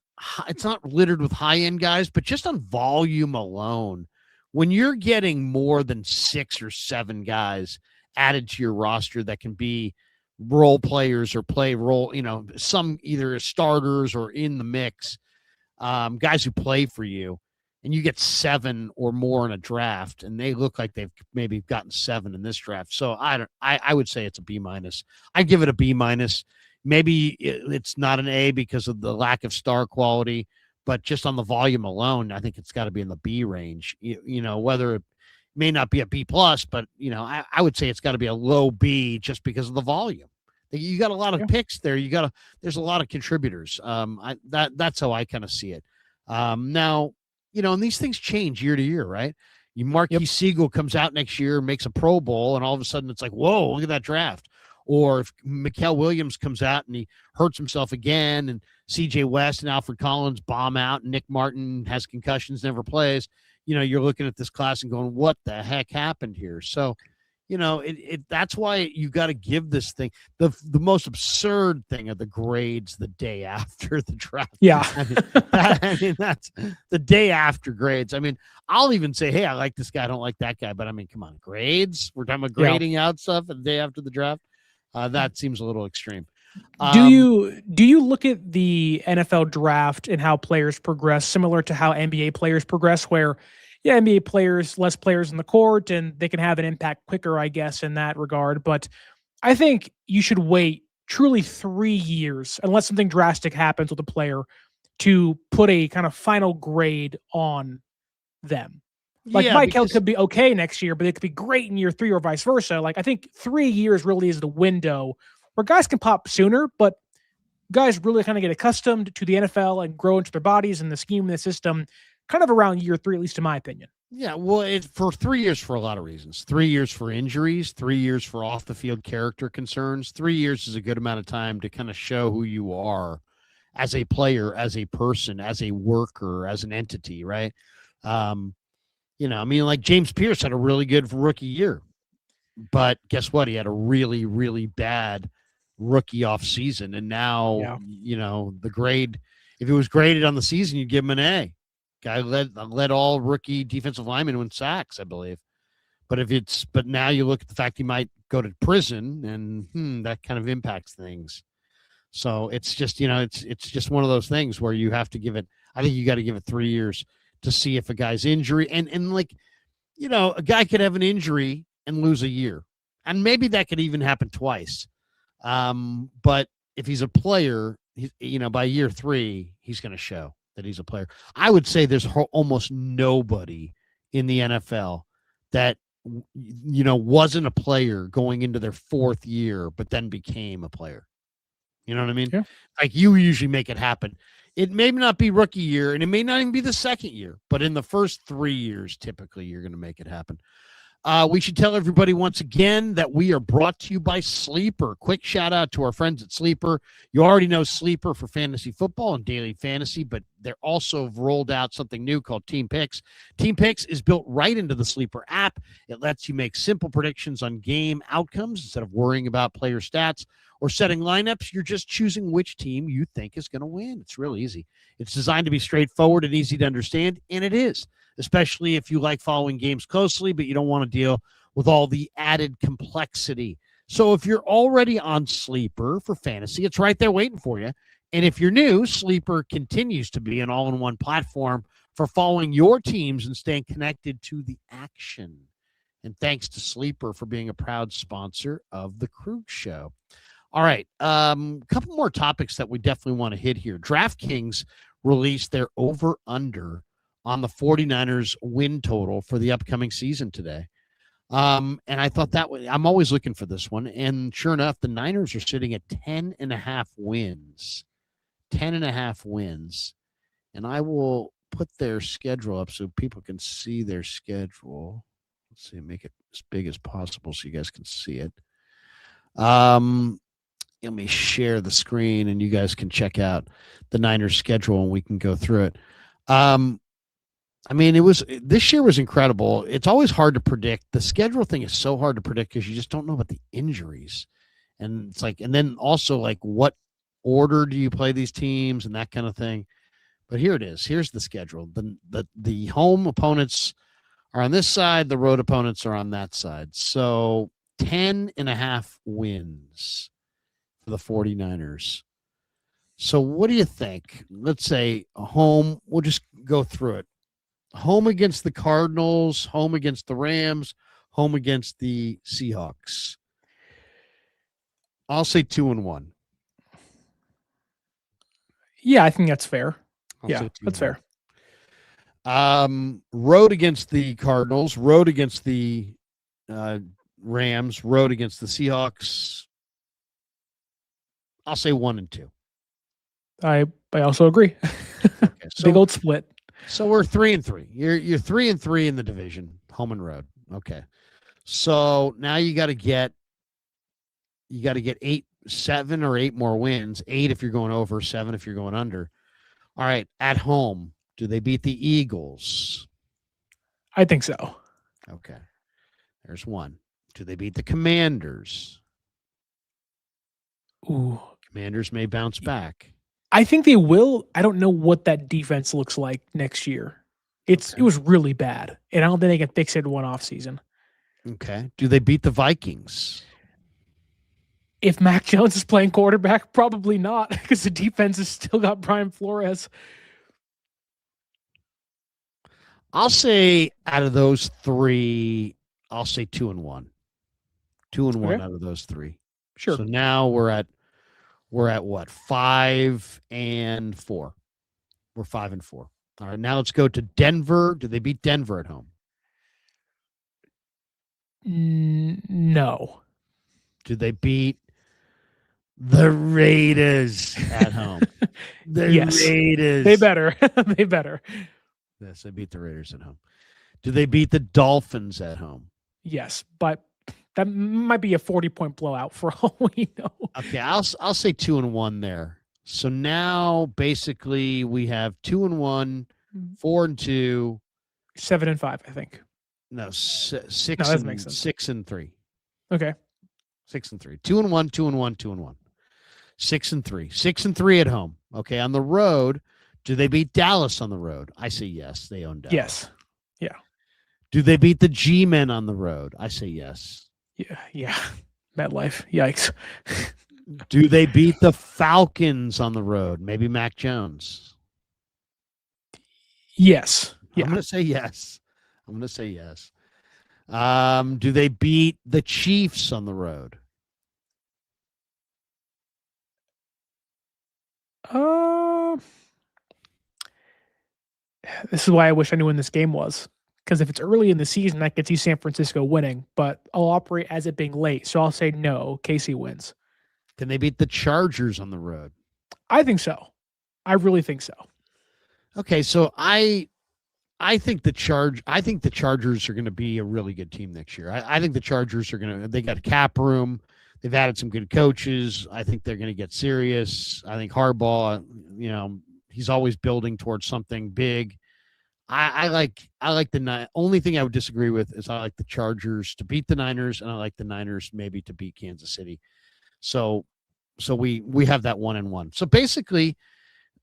littered with high-end guys, but just on volume alone, when you're getting more than 6 or 7 guys added to your roster that can be role players or play role, some either as starters or in the mix, guys who play for you, and you get 7 or more in a draft, and they look like they've maybe gotten 7 in this draft. So I would say it's a B minus. I give it a B minus. Maybe it's not an A because of the lack of star quality, but just on the volume alone, I think it's got to be in the B range. Whether it may not be a B plus, but I would say it's got to be a low B just because of the volume. You got a lot of picks there. There's a lot of contributors. That's how I kind of see it. Now, and these things change year to year, right? Marquise Siegel comes out next year, makes a Pro Bowl, and all of a sudden it's like, whoa, look at that draft. Or if Mikael Williams comes out and he hurts himself again, and CJ West and Alfred Collins bomb out, and Nick Martin has concussions, never plays, you're looking at this class and going, what the heck happened here? So, that's why you got to give this thing the most absurd thing of the grades the day after the draft. Yeah. That's the day after grades. I mean, I'll even say, hey, I like this guy, I don't like that guy. But I mean, come on, grades. We're talking about grading out stuff the day after the draft. That seems a little extreme. Do you look at the NFL draft and how players progress similar to how NBA players progress, where NBA players, less players in the court, and they can have an impact quicker, I guess, in that regard. But I think you should wait truly 3 years, unless something drastic happens with a player, to put a kind of final grade on them. Like Michael could be okay next year, but it could be great in year 3 or vice versa. Like I think 3 years really is the window where guys can pop sooner, but guys really kind of get accustomed to the NFL and grow into their bodies and the scheme and the system kind of around year 3, at least in my opinion. Yeah, well, it's for 3 years for a lot of reasons. 3 years for injuries, 3 years for off the field character concerns. 3 years is a good amount of time to kind of show who you are as a player, as a person, as a worker, as an entity, right? Like James Pierce had a really good rookie year, but guess what? He had a really, really bad rookie off season. And now, the grade, if it was graded on the season, you'd give him an A. Guy led all rookie defensive linemen in sacks, I believe. But now you look at the fact he might go to prison, and that kind of impacts things. So it's just, it's just one of those things where you have to give it, I think you got to give it 3 years to see if a guy's injury and a guy could have an injury and lose a year, and maybe that could even happen twice. But if he's a player, by year 3, he's going to show that he's a player. I would say there's almost nobody in the NFL that, wasn't a player going into their 4th year, but then became a player. You know what I mean? Yeah. Like you usually make it happen. It may not be rookie year, and it may not even be the 2nd year, but in the first 3 years, typically you're going to make it happen. We should tell everybody once again that we are brought to you by Sleeper. Quick shout out to our friends at Sleeper. You already know Sleeper for fantasy football and daily fantasy, but they're also rolled out something new called Team Picks. Team Picks is built right into the Sleeper app. It lets you make simple predictions on game outcomes instead of worrying about player stats or setting lineups. You're just choosing which team you think is going to win. It's real easy. It's designed to be straightforward and easy to understand, and it is, especially if you like following games closely, but you don't want to deal with all the added complexity. So if you're already on Sleeper for fantasy, it's right there waiting for you. And if you're new, Sleeper continues to be an all-in-one platform for following your teams and staying connected to the action. And thanks to Sleeper for being a proud sponsor of the Krueg Show. All right, a couple more topics that we definitely want to hit here. DraftKings released their over-under on the 49ers win total for the upcoming season today. And I thought I'm always looking for this one. And sure enough, the Niners are sitting at 10.5 wins. 10.5 wins. And I will put their schedule up so people can see their schedule. Let's see, make it as big as possible so you guys can see it. Let me share the screen and you guys can check out the Niners schedule and we can go through it. I mean, this year was incredible. It's always hard to predict. The schedule thing is so hard to predict because you just don't know about the injuries. And it's like, and then also like what order do you play these teams and that kind of thing. But here it is. Here's the schedule. The home opponents are on this side. The road opponents are on that side. So 10.5 wins for the 49ers. So what do you think? Let's say a home. We'll just go through it. Home against the Cardinals, home against the Rams, home against the Seahawks. I'll say 2-1. Yeah, I think that's fair. That's fair. Road against the Cardinals, road against the Rams, road against the Seahawks. I'll say 1-2. I also agree. Okay, so, big old split. So we're 3-3. You're 3-3 in the division, home and road. Okay. So now you got to get 7 or 8 more wins. 8 if you're going over, 7 if you're going under. All right. At home, do they beat the Eagles? I think so. Okay. There's one. Do they beat the Commanders? Ooh. Commanders may bounce back. I think they will. I don't know what that defense looks like next year. It was really bad, and I don't think they can fix it in one off season. Okay. Do they beat the Vikings? If Mac Jones is playing quarterback, probably not, because the defense has still got Brian Flores. I'll say out of those 3, I'll say 2-1. 2-1 out of those 3. Sure. So now we're at what? 5-4. We're 5-4. All right. Now let's go to Denver. Do they beat Denver at home? No. Do they beat the Raiders at home? Yes. Raiders. They better. They better. Yes, they beat the Raiders at home. Do they beat the Dolphins at home? Yes, but that might be a 40-point blowout for all we know. Okay, I'll say 2-1 there. So now basically we have 2-1, 4-2, 7-5, I think. No, 6 that makes sense. 6-3. Okay. 6-3. 2-1, 2-1, 2-1. 6-3. 6-3 at home. Okay, on the road, do they beat Dallas on the road? I say yes. They own Dallas. Yes. Yeah. Do they beat the G-Men on the road? I say yes. Yeah. MetLife. Yikes. Do they beat the Falcons on the road? Maybe Mac Jones. Yes. Yeah. I'm going to say yes. Do they beat the Chiefs on the road? This is why I wish I knew when this game was. Because if it's early in the season, that gets you San Francisco winning. But I'll operate as it being late. So I'll say no. KC wins. Can they beat the Chargers on the road? I think so. I really think so. Okay, so I I think the Chargers are going to be a really good team next year. I think the Chargers are going to. They got a cap room. They've added some good coaches. I think they're going to get serious. I think Harbaugh, he's always building towards something big. I like the only thing I would disagree with is I like the Chargers to beat the Niners, and I like the Niners maybe to beat Kansas City. So we have that 1-1. So basically,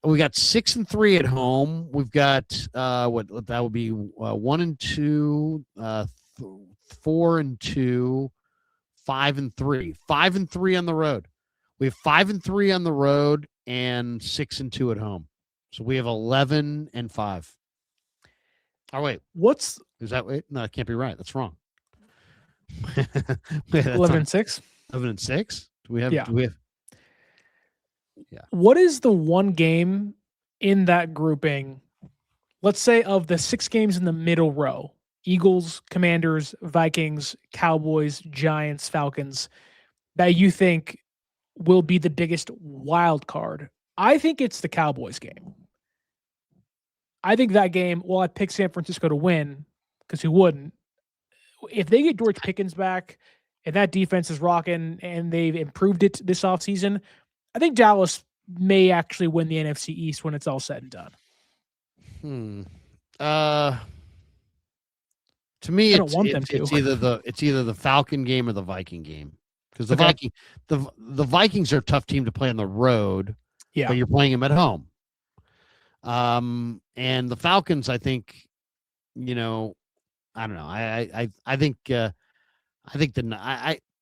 we got 6-3 at home. We've got what that would be 1-2, 4-2, 5-3, 5-3 on the road. We have 5-3 on the road and 6-2 at home. So we have 11-5. Oh wait, is that wait? No, that can't be right. That's wrong. 11-6. 11-6. Do we have? Yeah. Do we have? Yeah. What is the one game in that grouping? Let's say of the 6 games in the middle row: Eagles, Commanders, Vikings, Cowboys, Giants, Falcons, that you think will be the biggest wild card? I think it's the Cowboys game. I think that game, well, I picked San Francisco to win, because who wouldn't? If they get George Pickens back and that defense is rocking and they've improved it this offseason, I think Dallas may actually win the NFC East when it's all said and done. To me, I don't want them to. It's either the Falcon game or the Viking game, because the Vikings are a tough team to play on the road. Yeah, but you're playing them at home. And the Falcons, I think, I don't know. I think the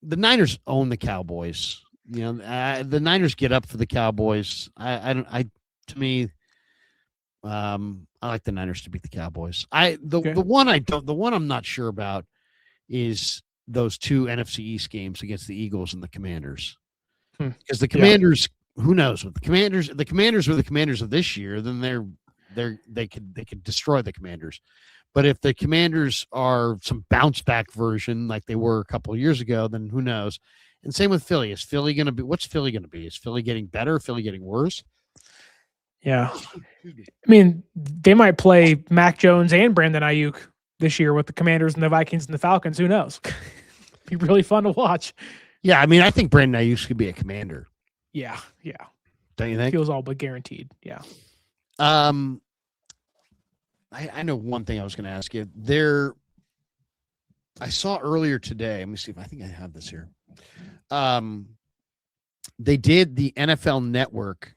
Niners own the Cowboys. The Niners get up for the Cowboys. I like the Niners to beat the Cowboys. The one I'm not sure about is those 2 NFC East games against the Eagles and the Commanders. Because the Commanders, who knows? With the Commanders were the Commanders of this year, then they could destroy the Commanders. But if the Commanders are some bounce back version like they were a couple of years ago, then who knows? And same with Philly. Is Philly going to be? What's Philly going to be? Is Philly getting better? Philly getting worse? Yeah. I mean, they might play Mac Jones and Brandon Ayuk this year with the Commanders and the Vikings and the Falcons. Who knows? Be really fun to watch. Yeah, I mean, I think Brandon Ayuk could be a Commander. Yeah. Don't you think? Feels all but guaranteed. Yeah. I know one thing I was going to ask you. I saw earlier today. Let me see if I think I have this here. The NFL Network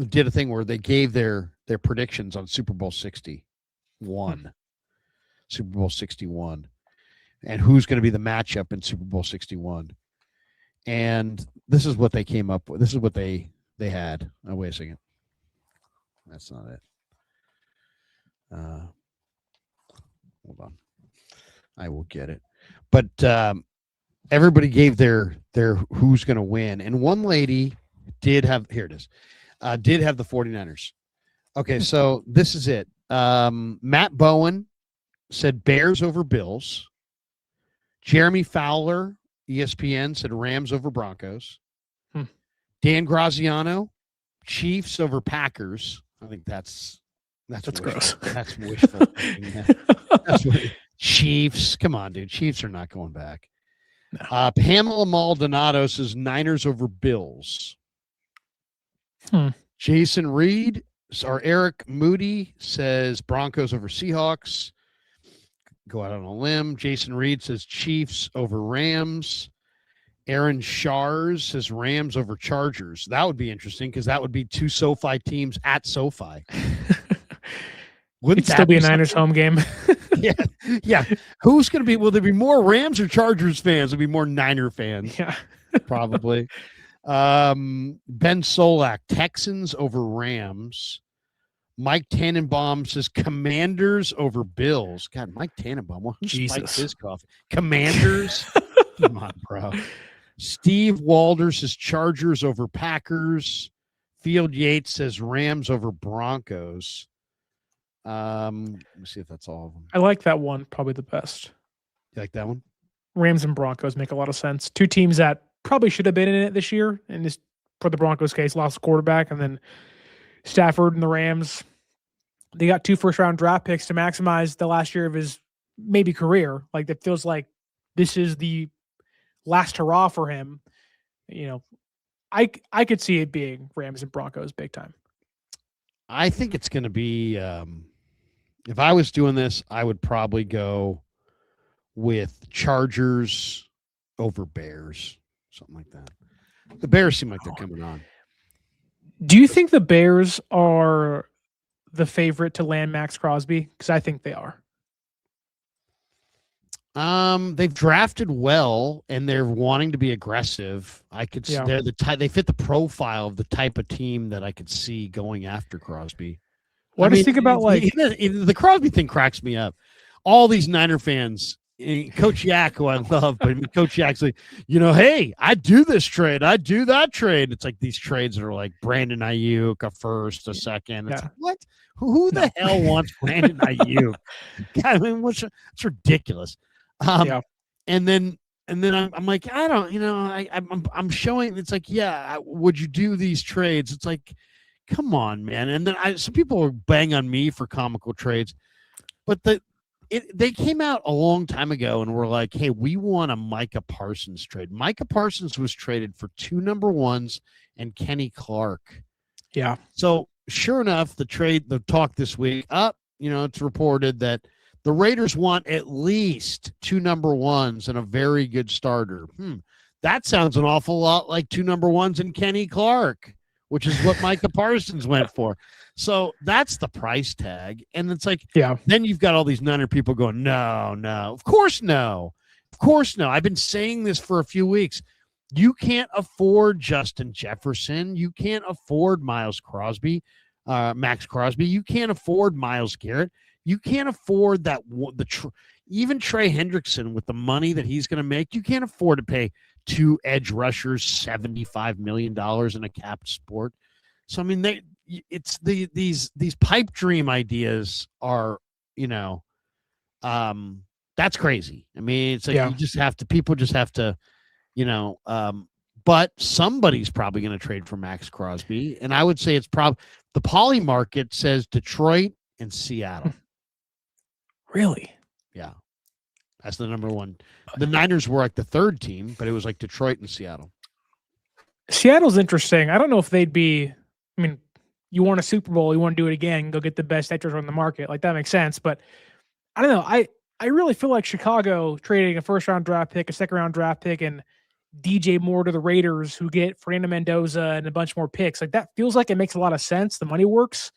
did a thing where they gave their predictions on Super Bowl 61, Super Bowl 61, and who's going to be the matchup in Super Bowl 61. And this is what they came up with. This is what they had. Oh, wait a second. That's not it. Hold on. I will get it. But everybody gave their who's going to win. And one lady did have, here it is, did have the 49ers. Okay, so this is it. Matt Bowen said Bears over Bills. Jeremy Fowler, ESPN, said Rams over Broncos. Dan Graziano, Chiefs over Packers. I think that's gross. That's wishful thinking. That's what, Chiefs. Come on, dude. Chiefs are not going back. No. Pamela Maldonado says Niners over Bills. Jason Reed or Eric Moody says Broncos over Seahawks. Go out on a limb. Jason Reed says Chiefs over Rams. Aaron Shars says Rams over Chargers. That would be interesting because that would be 2 SoFi teams at SoFi. It'd still be a Niners home game. Yeah. Who's going to be? Will there be more Rams or Chargers fans? There'll be more Niner fans. Yeah, probably. Ben Solak, Texans over Rams. Mike Tannenbaum says Commanders over Bills. God, Mike Tannenbaum. Well, who spiked his coffee? Commanders? Come on, bro. Steve Walder says Chargers over Packers. Field Yates says Rams over Broncos. Let me see if that's all of them. I like that one probably the best. You like that one? Rams and Broncos make a lot of sense. 2 teams that probably should have been in it this year, and just for the Broncos case, lost the quarterback, and then Stafford and the Rams They got 2 first-round draft picks to maximize the last year of his maybe career. Like, it feels like this is the last hurrah for him. You know, I could see it being Rams and Broncos big time. I think it's going to be, if I was doing this, I would probably go with Chargers over Bears, something like that. The Bears seem like they're coming on. Do you think the Bears are the favorite to land Maxx Crosby? Because I think they are. They've drafted well, and they're wanting to be aggressive. I could see they're the type. They fit the profile of the type of team that I could see going after Crosby. Well, I just think about the Crosby thing cracks me up. All these Niner fans, Coach Yak, who I love, but Coach Yak's like, hey, I do this trade, I do that trade. It's like these trades that are like Brandon Ayuk, a first, a second. It's like, what? Who the hell wants Brandon Ayuk? I mean, it's ridiculous. And then I'm like, I don't, I'm showing. It's like, would you do these trades? It's like, come on, man. And then some people were bang on me for comical trades, but they came out a long time ago and were like, hey, we want a Micah Parsons trade. Micah Parsons was traded for 2 number 1s and Kenny Clark. Yeah. So sure enough, the talk this week it's reported that the Raiders want at least 2 number 1s and a very good starter. That sounds an awful lot like 2 number 1s and Kenny Clark, which is what Micah Parsons went for. So that's the price tag. And it's like, then you've got all these Niner people going, no, of course no. I've been saying this for a few weeks. You can't afford Justin Jefferson. You can't afford Maxx Crosby. You can't afford Myles Garrett. You can't afford that. Even Trey Hendrickson, with the money that he's going to make, you can't afford to pay 2 edge rushers $75 million in a capped sport. So I mean, these pipe dream ideas are, that's crazy. I mean, it's like people just have to, but somebody's probably going to trade for Maxx Crosby, and I would say it's probably the poly market says Detroit and Seattle. Really? Yeah. That's the number 1. The Niners were like the 3rd team, but it was like Detroit and Seattle. Seattle's interesting. I don't know if they'd be, I mean, you won a Super Bowl, you want to do it again, go get the best edge rusher on the market. Like, that makes sense. But I don't know. I really feel like Chicago trading a first-round draft pick, a second-round draft pick, and DJ Moore to the Raiders, who get Fernando Mendoza and a bunch more picks. Like, that feels like it makes a lot of sense. The money works.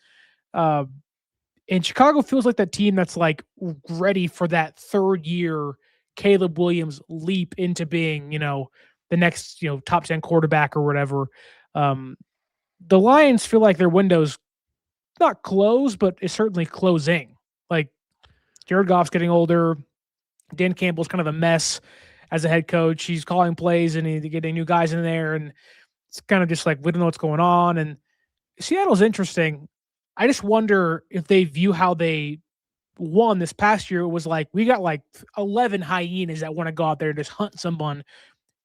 And Chicago feels like that team that's like ready for that 3rd year Caleb Williams leap into being, the next, top 10 quarterback or whatever. The Lions feel like their window's not closed, but it's certainly closing. Like, Jared Goff's getting older. Dan Campbell's kind of a mess as a head coach. He's calling plays and he's getting new guys in there. And it's kind of just like, we don't know what's going on. And Seattle's interesting. I just wonder if they view how they won this past year. It was like, we got like 11 hyenas that want to go out there and just hunt someone.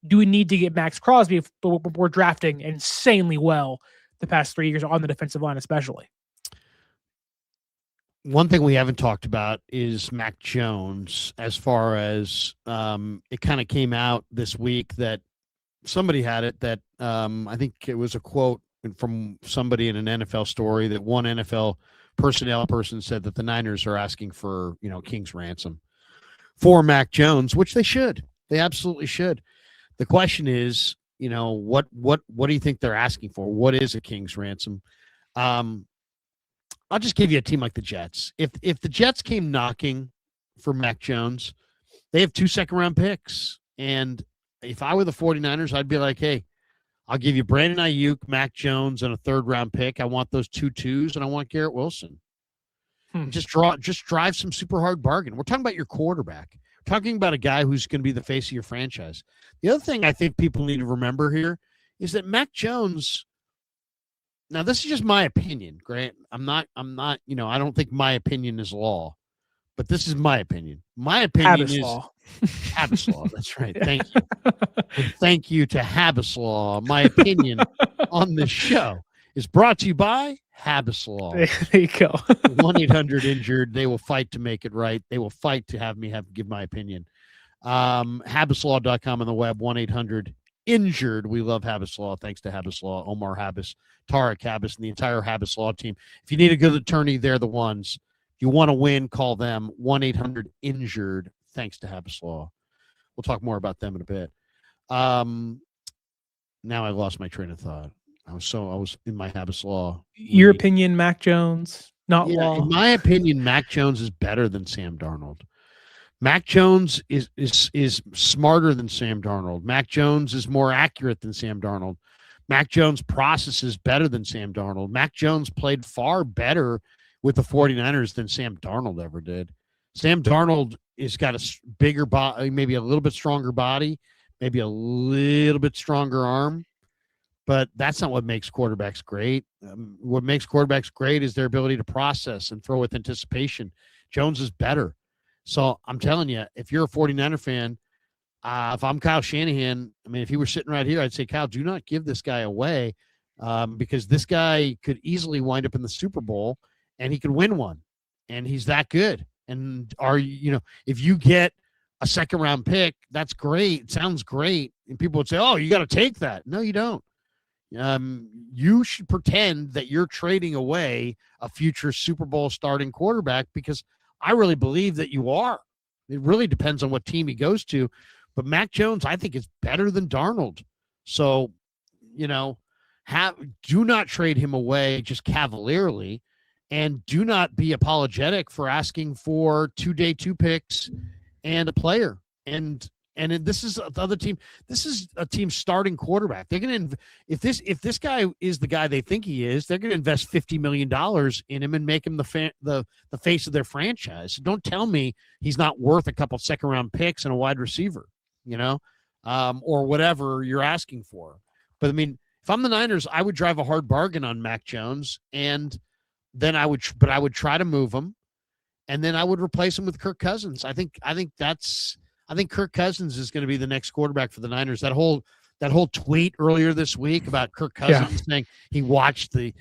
Do we need to get Maxx Crosby if we're drafting insanely well the past 3 years on the defensive line, especially? One thing we haven't talked about is Mac Jones, as far as it kind of came out this week that somebody had it that I think it was a quote from somebody in an NFL story that one NFL personnel person said that the Niners are asking for, king's ransom for Mac Jones, which they should. They absolutely should. The question is, what do you think they're asking for? What is a king's ransom? I'll just give you a team like the Jets. If the Jets came knocking for Mac Jones, they have 2 second-round picks. And if I were the 49ers, I'd be like, hey, I'll give you Brandon Ayuk, Mac Jones, and a 3rd-round pick. I want those 2 2s, and I want Garrett Wilson. Just drive some super hard bargain. We're talking about your quarterback. We're talking about a guy who's going to be the face of your franchise. The other thing I think people need to remember here is that Mac Jones. Now, this is just my opinion, Grant. I'm not. I don't think my opinion is law, but this is my opinion. My opinion is Habbas Law. That's right. Thank you. And thank you to Habbas Law. My opinion on this show is brought to you by Habbas Law. There you go. 1-800-INJURED. They will fight to make it right. They will fight to have me give my opinion. HabbasLaw.com on the web, 1-800-INJURED. We love Habbas Law. Thanks to Habbas Law, Omar Habbas, Tarek Habbas, and the entire Habbas Law team. If you need a good attorney, they're the ones. If you want to win, call them, 1-800-INJURED. Thanks to Habbas Law. We'll talk more about them in a bit. Now I lost my train of thought. I was in my Habbas Law. Your opinion, Mac Jones, not Law. In my opinion, Mac Jones is better than Sam Darnold. Mac Jones is smarter than Sam Darnold. Mac Jones is more accurate than Sam Darnold. Mac Jones processes better than Sam Darnold. Mac Jones played far better with the 49ers than Sam Darnold ever did. Sam Darnold has got a bigger body, maybe a little bit stronger body, maybe a little bit stronger arm, but that's not what makes quarterbacks great. What makes quarterbacks great is their ability to process and throw with anticipation. Jones is better. So I'm telling you, if you're a 49er fan, if I'm Kyle Shanahan, I mean, if he were sitting right here, I'd say, Kyle, do not give this guy away because this guy could easily wind up in the Super Bowl and he could win one. And he's that good. And if you get a second round pick, that's great. It sounds great. And people would say, oh, you got to take that. No, you don't. You should pretend that you're trading away a future Super Bowl starting quarterback because I really believe that you are. It really depends on what team he goes to. But Mac Jones, I think, is better than Darnold. So, do not trade him away just cavalierly. And do not be apologetic for asking for 2-day 2 picks and a player. And this is the other team. This is a team starting quarterback. They're going to if this guy is the guy they think he is, they're going to invest $50 million in him and make him the face of their franchise. So don't tell me he's not worth a couple second round picks and a wide receiver, or whatever you're asking for. But I mean, if I'm the Niners, I would drive a hard bargain on Mac Jones, and then I would try to move him, and then I would replace him with Kirk Cousins. I think Kirk Cousins is going to be the next quarterback for the Niners. That whole tweet earlier this week about Kirk Cousins saying he watched the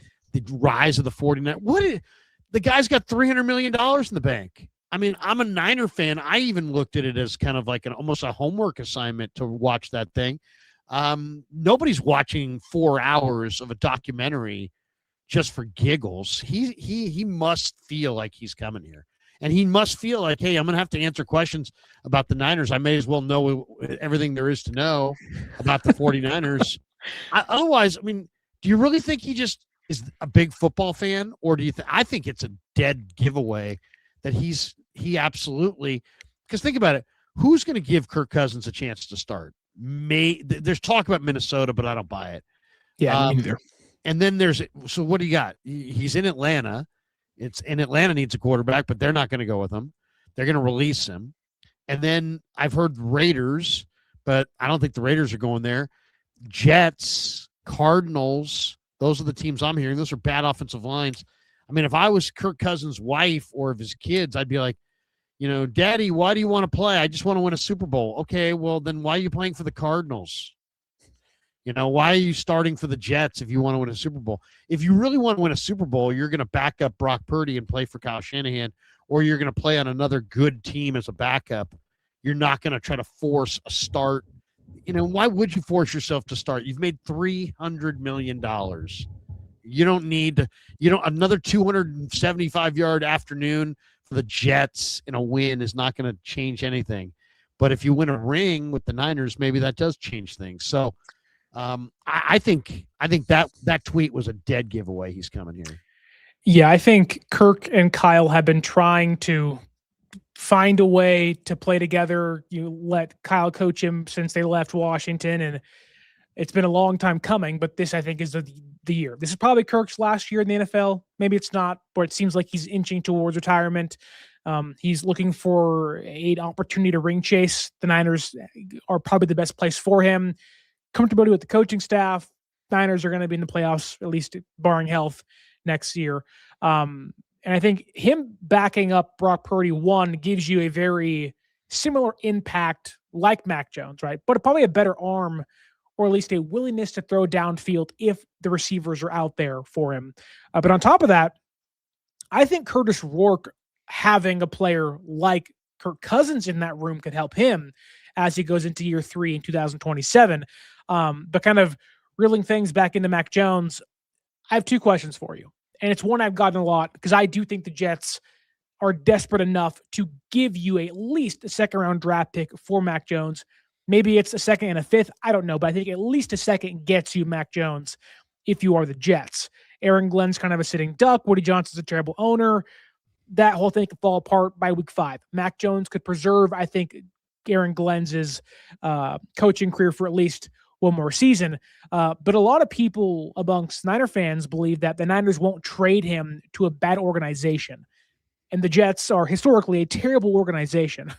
rise of the 49ers. The guy's got $300 million in the bank. I mean, I'm a Niner fan. I even looked at it as kind of like almost a homework assignment to watch that thing. Nobody's watching 4 hours of a documentary just for giggles. He must feel like he's coming here. And he must feel like, hey, I'm going to have to answer questions about the Niners. I may as well know everything there is to know about the 49ers. Otherwise, I mean, do you really think he just is a big football fan? Or do you think – I think it's a dead giveaway that he absolutely – because think about it. Who's going to give Kirk Cousins a chance to start? There's talk about Minnesota, but I don't buy it. Yeah, me neither. And then so what do you got? He's in Atlanta. Atlanta needs a quarterback, but they're not going to go with him. They're going to release him. And then I've heard Raiders, but I don't think the Raiders are going there. Jets, Cardinals, those are the teams I'm hearing. Those are bad offensive lines. I mean, if I was Kirk Cousins' wife or of his kids, I'd be like, Daddy, why do you want to play? I just want to win a Super Bowl. Okay, well, then why are you playing for the Cardinals? Why are you starting for the Jets if you want to win a Super Bowl? If you really want to win a Super Bowl, you're going to back up Brock Purdy and play for Kyle Shanahan, or you're going to play on another good team as a backup. You're not going to try to force a start. Why would you force yourself to start? You've made $300 million. You don't need another 275-yard afternoon for the Jets in a win is not going to change anything. But if you win a ring with the Niners, maybe that does change things. So, I think that tweet was a dead giveaway. He's coming here. Yeah, I think Kirk and Kyle have been trying to find a way to play together. You let Kyle coach him since they left Washington, and it's been a long time coming, but this, I think, is the year. This is probably Kirk's last year in the NFL. Maybe it's not, but it seems like he's inching towards retirement. He's looking for an opportunity to ring chase. The Niners are probably the best place for him. Comfortability with the coaching staff. Niners are going to be in the playoffs, at least barring health, next year. And I think him backing up Brock Purdy, gives you a very similar impact like Mac Jones, right? But probably a better arm or at least a willingness to throw downfield if the receivers are out there for him. But on top of that, I think Curtis Rourke having a player like Kirk Cousins in that room could help him as he goes into year 3 in 2027. But kind of reeling things back into Mac Jones, I have 2 questions for you. And it's one I've gotten a lot because I do think the Jets are desperate enough to give you at least a second-round draft pick for Mac Jones. Maybe it's a second and a fifth. I don't know, but I think at least a second gets you Mac Jones if you are the Jets. Aaron Glenn's kind of a sitting duck. Woody Johnson's a terrible owner. That whole thing could fall apart by week 5. Mac Jones could preserve, I think, Aaron Glenn's coaching career for at least one more season. But a lot of people amongst Niner fans believe that the Niners won't trade him to a bad organization. And the Jets are historically a terrible organization.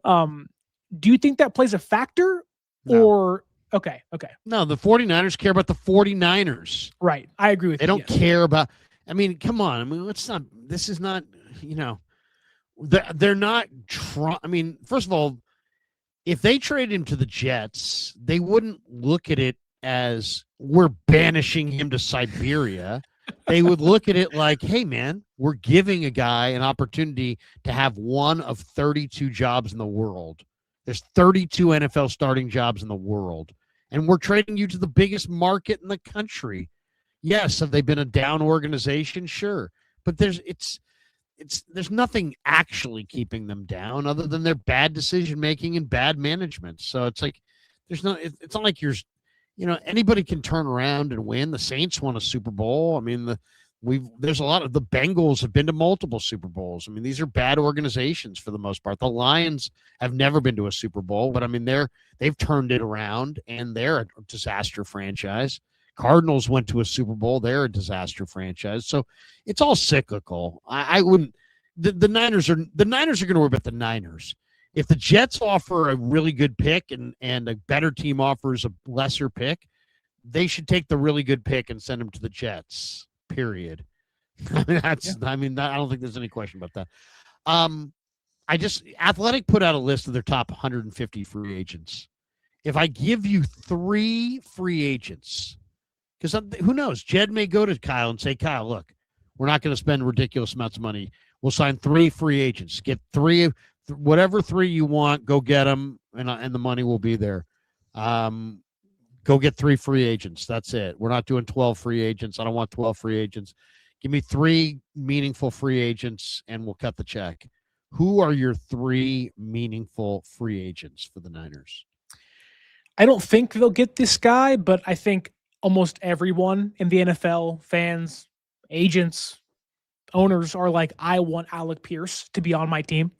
Do you think that plays a factor? No. Or okay. No, the 49ers care about the 49ers. Right. I agree with you. They don't care about, I mean, come on. I mean, this is not, they're not I mean, first of all, if they trade him to the Jets, they wouldn't look at it as we're banishing him to Siberia. They would look at it like, hey, man, we're giving a guy an opportunity to have one of 32 jobs in the world. There's 32 NFL starting jobs in the world, and we're trading you to the biggest market in the country. Yes, have they been a down organization? Sure. But there's nothing actually keeping them down other than their bad decision making and bad management. So it's like it's not like anybody can turn around and win. The Saints won a Super Bowl. I mean, there's a lot of the Bengals have been to multiple Super Bowls. I mean, these are bad organizations for the most part. The Lions have never been to a Super Bowl, but I mean they've turned it around and they're a disaster franchise. Cardinals went to a Super Bowl. They're a disaster franchise. So it's all cyclical. I wouldn't the Niners are going to worry about the Niners. If the Jets offer a really good pick and a better team offers a lesser pick, they should take the really good pick and send them to the Jets. Period. I don't think there's any question about that. Athletic put out a list of their top 150 free agents. If I give you 3 free agents, because who knows? Jed may go to Kyle and say, Kyle, look, we're not going to spend ridiculous amounts of money. We'll sign 3 free agents. Get 3, whatever 3 you want, go get them, and the money will be there. Go get 3 free agents. That's it. We're not doing 12 free agents. I don't want 12 free agents. Give me 3 meaningful free agents, and we'll cut the check. Who are your 3 meaningful free agents for the Niners? I don't think they'll get this guy, but I think almost everyone in the NFL, fans, agents, owners are like, I want Alec Pierce to be on my team.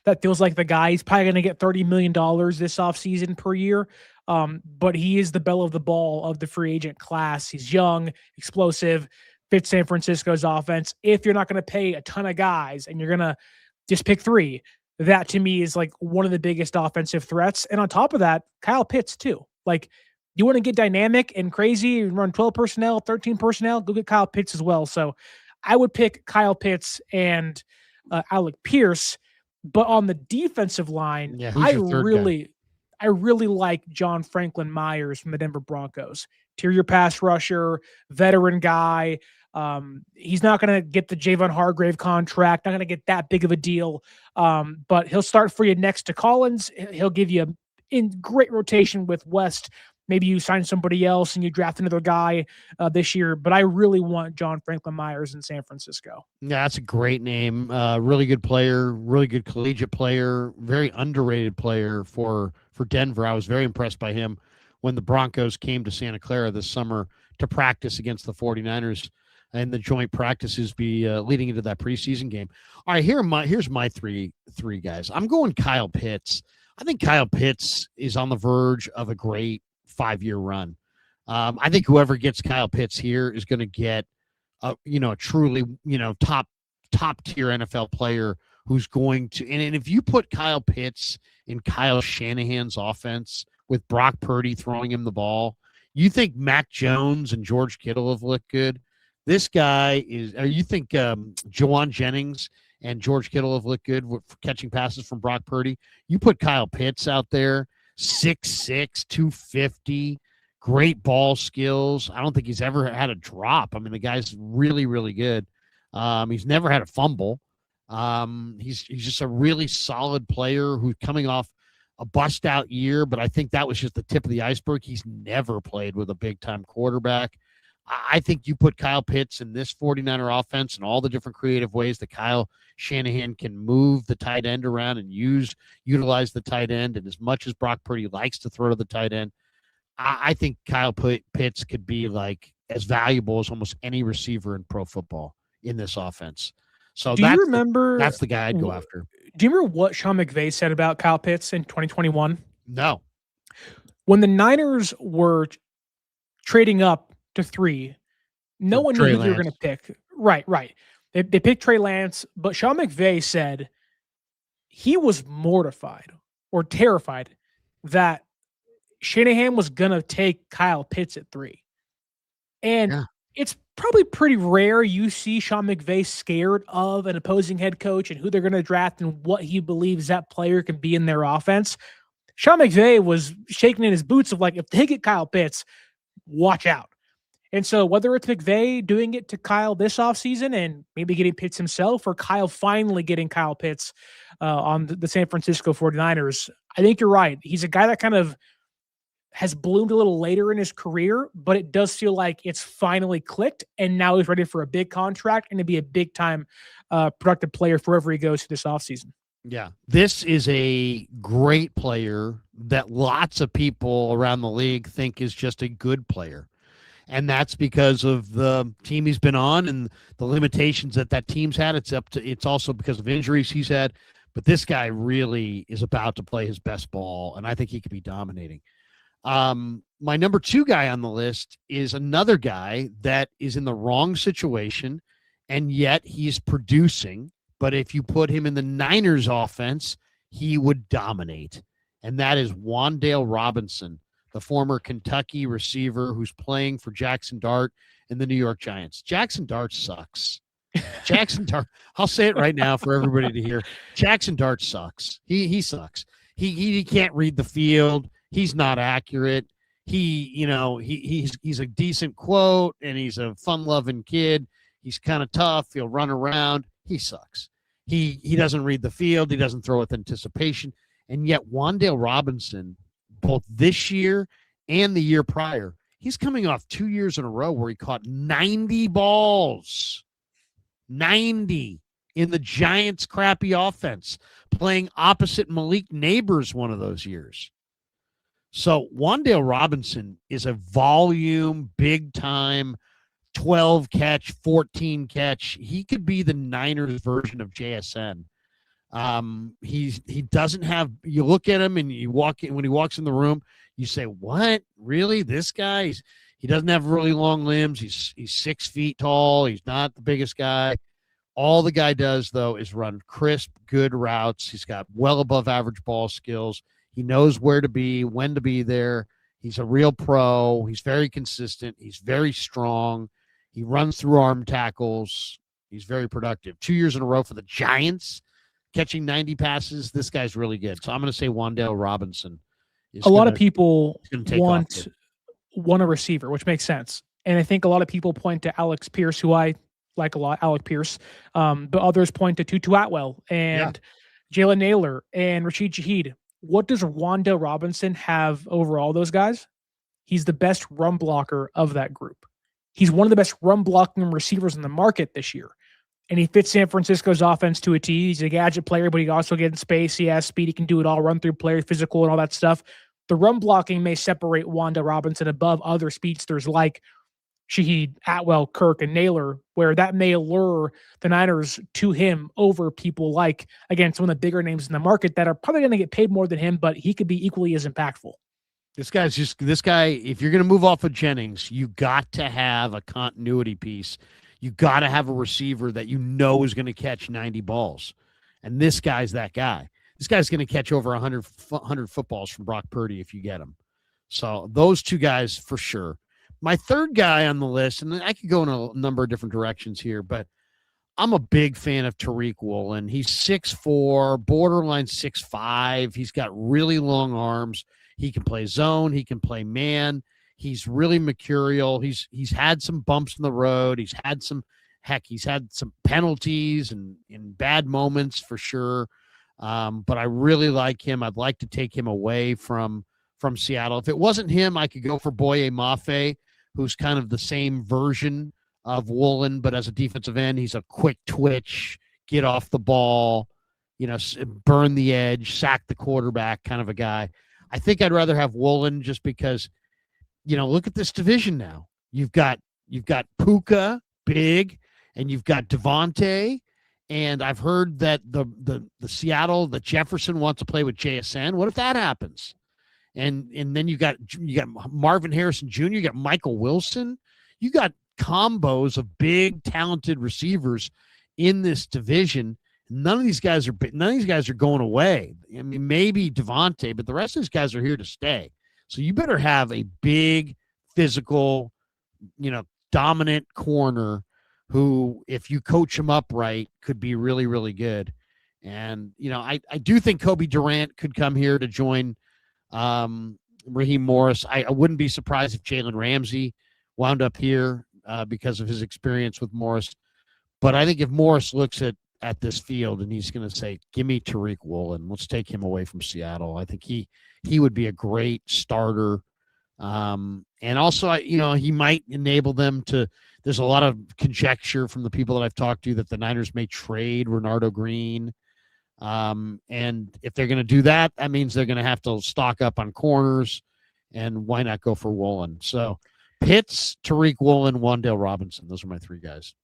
That feels like the guy. He's probably going to get $30 million this offseason per year. But he is the belle of the ball of the free agent class. He's young, explosive, fits San Francisco's offense. If you're not going to pay a ton of guys and you're going to just pick 3, that to me is like one of the biggest offensive threats. And on top of that, Kyle Pitts too. Like, you want to get dynamic and crazy and run 12 personnel, 13 personnel, go get Kyle Pitts as well. So I would pick Kyle Pitts and Alec Pierce. But on the defensive line, I really like John Franklin Myers from the Denver Broncos. Interior pass rusher, veteran guy. He's not going to get the Javon Hargrave contract, not going to get that big of a deal. But he'll start for you next to Collins. He'll give you in great rotation with West. Maybe you sign somebody else and you draft another guy this year. But I really want John Franklin Myers in San Francisco. Yeah, that's a great name. Really good player, really good collegiate player, very underrated player for Denver. I was very impressed by him when the Broncos came to Santa Clara this summer to practice against the 49ers and the joint practices leading into that preseason game. All right, here's my three guys. I'm going Kyle Pitts. I think Kyle Pitts is on the verge of a great 5-year run. I think whoever gets Kyle Pitts here is going to get a truly top tier NFL player who's going to, and if you put Kyle Pitts in Kyle Shanahan's offense with Brock Purdy throwing him the ball, you think Mac Jones and George Kittle have looked good? This guy is, or you think Jawan Jennings and George Kittle have looked good for catching passes from Brock Purdy? You put Kyle Pitts out there, 6'6", 250, great ball skills. I don't think he's ever had a drop. I mean, the guy's really, really good. He's never had a fumble. He's just a really solid player who's coming off a bust out year, but I think that was just the tip of the iceberg. He's never played with a big time quarterback. I think you put Kyle Pitts in this 49er offense and all the different creative ways that Kyle Shanahan can move the tight end around and utilize the tight end. And as much as Brock Purdy likes to throw to the tight end, I think Kyle Pitts could be like as valuable as almost any receiver in pro football in this offense. So do you remember that's the guy I'd go after. Do you remember what Sean McVay said about Kyle Pitts in 2021? No. When the Niners were trading up to 3, no one knew who they were going to pick. Right. They picked Trey Lance, but Sean McVay said he was mortified or terrified that Shanahan was going to take Kyle Pitts at 3. And it's probably pretty rare you see Sean McVay scared of an opposing head coach and who they're going to draft and what he believes that player can be in their offense. Sean McVay was shaking in his boots of like, if they get Kyle Pitts, watch out. And so whether it's McVay doing it to Kyle this offseason and maybe getting Pitts himself, or Kyle finally getting Kyle Pitts on the San Francisco 49ers, I think you're right. He's a guy that kind of has bloomed a little later in his career, but it does feel like it's finally clicked, and now he's ready for a big contract and to be a big-time productive player wherever he goes this offseason. Yeah, this is a great player that lots of people around the league think is just a good player. And that's because of the team he's been on and the limitations that team's had. It's also because of injuries he's had. But this guy really is about to play his best ball, and I think he could be dominating. My number 2 guy on the list is another guy that is in the wrong situation, and yet he's producing. But if you put him in the Niners offense, he would dominate. And that is Wan'Dale Robinson, the former Kentucky receiver who's playing for Jackson Dart and the New York Giants. Jackson Dart sucks. Jackson Dart, I'll say it right now for everybody to hear. Jackson Dart sucks. He sucks. He can't read the field. He's not accurate. He's a decent quote, and he's a fun-loving kid. He's kind of tough. He'll run around. He sucks. He doesn't read the field. He doesn't throw with anticipation. And yet Wan'Dale Robinson, both this year and the year prior, he's coming off 2 years in a row where he caught 90 balls. 90 in the Giants' crappy offense, playing opposite Malik Neighbors one of those years. So Wan'Dale Robinson is a volume, big-time, 12-catch, 14-catch. He could be the Niners version of JSN. He doesn't have – you look at him and when he walks in the room, you say, what? Really? This guy? He doesn't have really long limbs. He's 6 feet tall. He's not the biggest guy. All the guy does, though, is run crisp, good routes. He's got well above average ball skills. He knows where to be, when to be there. He's a real pro. He's very consistent. He's very strong. He runs through arm tackles. He's very productive. 2 years in a row for the Giants, catching 90 passes. This guy's really good. So I'm going to say Wan'Dale Robinson. A lot of people want a receiver, which makes sense. And I think a lot of people point to Alex Pierce, who I like a lot, Alec Pierce. But others point to Tutu Atwell and Jalen Naylor and Rashid Shaheed. What does Wan'Dale Robinson have over all those guys? He's the best run blocker of that group. He's one of the best run blocking receivers in the market this year. And he fits San Francisco's offense to a T. He's a gadget player, but he also gets space. He has speed. He can do it all, run through players, physical, and all that stuff. The run blocking may separate Wan'Dale Robinson above other speedsters like Shaheed, Atwell, Kirk, and Naylor, where that may allure the Niners to him over people like, again, some of the bigger names in the market that are probably going to get paid more than him, but he could be equally as impactful. This guy, if you're going to move off of Jennings, you got to have a continuity piece. You got to have a receiver that you know is going to catch 90 balls. And this guy's that guy. This guy's going to catch over 100 footballs from Brock Purdy if you get him. So those two guys for sure. My third guy on the list, and I could go in a number of different directions here, but I'm a big fan of Tariq Woolen. He's 6'4", borderline 6'5". He's got really long arms. He can play zone. He can play man. He's really mercurial. He's had some bumps in the road. He's had some penalties and in bad moments for sure. But I really like him. I'd like to take him away from Seattle. If it wasn't him, I could go for Boye Mafe, who's kind of the same version of Woolen, but as a defensive end, he's a quick twitch, get off the ball, burn the edge, sack the quarterback kind of a guy. I think I'd rather have Woolen just because, look at this division now. You've got Puka, big, and you've got Devontae, and I've heard that the Seattle, the Jefferson wants to play with JSN. What if that happens? And then you got Marvin Harrison Jr., you got Michael Wilson. You got combos of big, talented receivers in this division. None of these guys are going away. I mean, maybe Devontae, but the rest of these guys are here to stay. So you better have a big, physical, dominant corner who, if you coach him up right, could be really, really good. And, I do think Kobe Durant could come here to join Raheem Morris. I wouldn't be surprised if Jalen Ramsey wound up here because of his experience with Morris. But I think if Morris looks at this field and he's going to say, give me Tariq Woolen, let's take him away from Seattle, I think he would be a great starter. And also, he might enable them to – there's a lot of conjecture from the people that I've talked to that the Niners may trade Renardo Green. And if they're going to do that, that means they're going to have to stock up on corners, and why not go for Woolen? So Pitts, Tariq Woolen, Wan'Dale Robinson. Those are my three guys.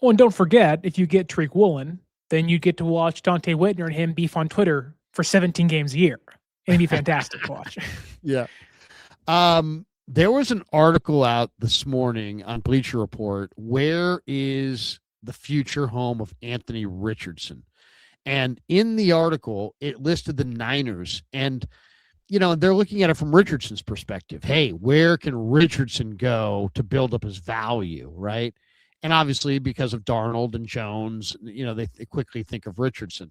Oh, and don't forget, if you get Tariq Woolen, then you get to watch Dante Whitner and him beef on Twitter for 17 games a year. It'd be fantastic to watch. Yeah. There was an article out this morning on Bleacher Report. Where is the future home of Anthony Richardson? And in the article, it listed the Niners. And, they're looking at it from Richardson's perspective. Hey, where can Richardson go to build up his value, right? And obviously, because of Darnold and Jones, they quickly think of Richardson.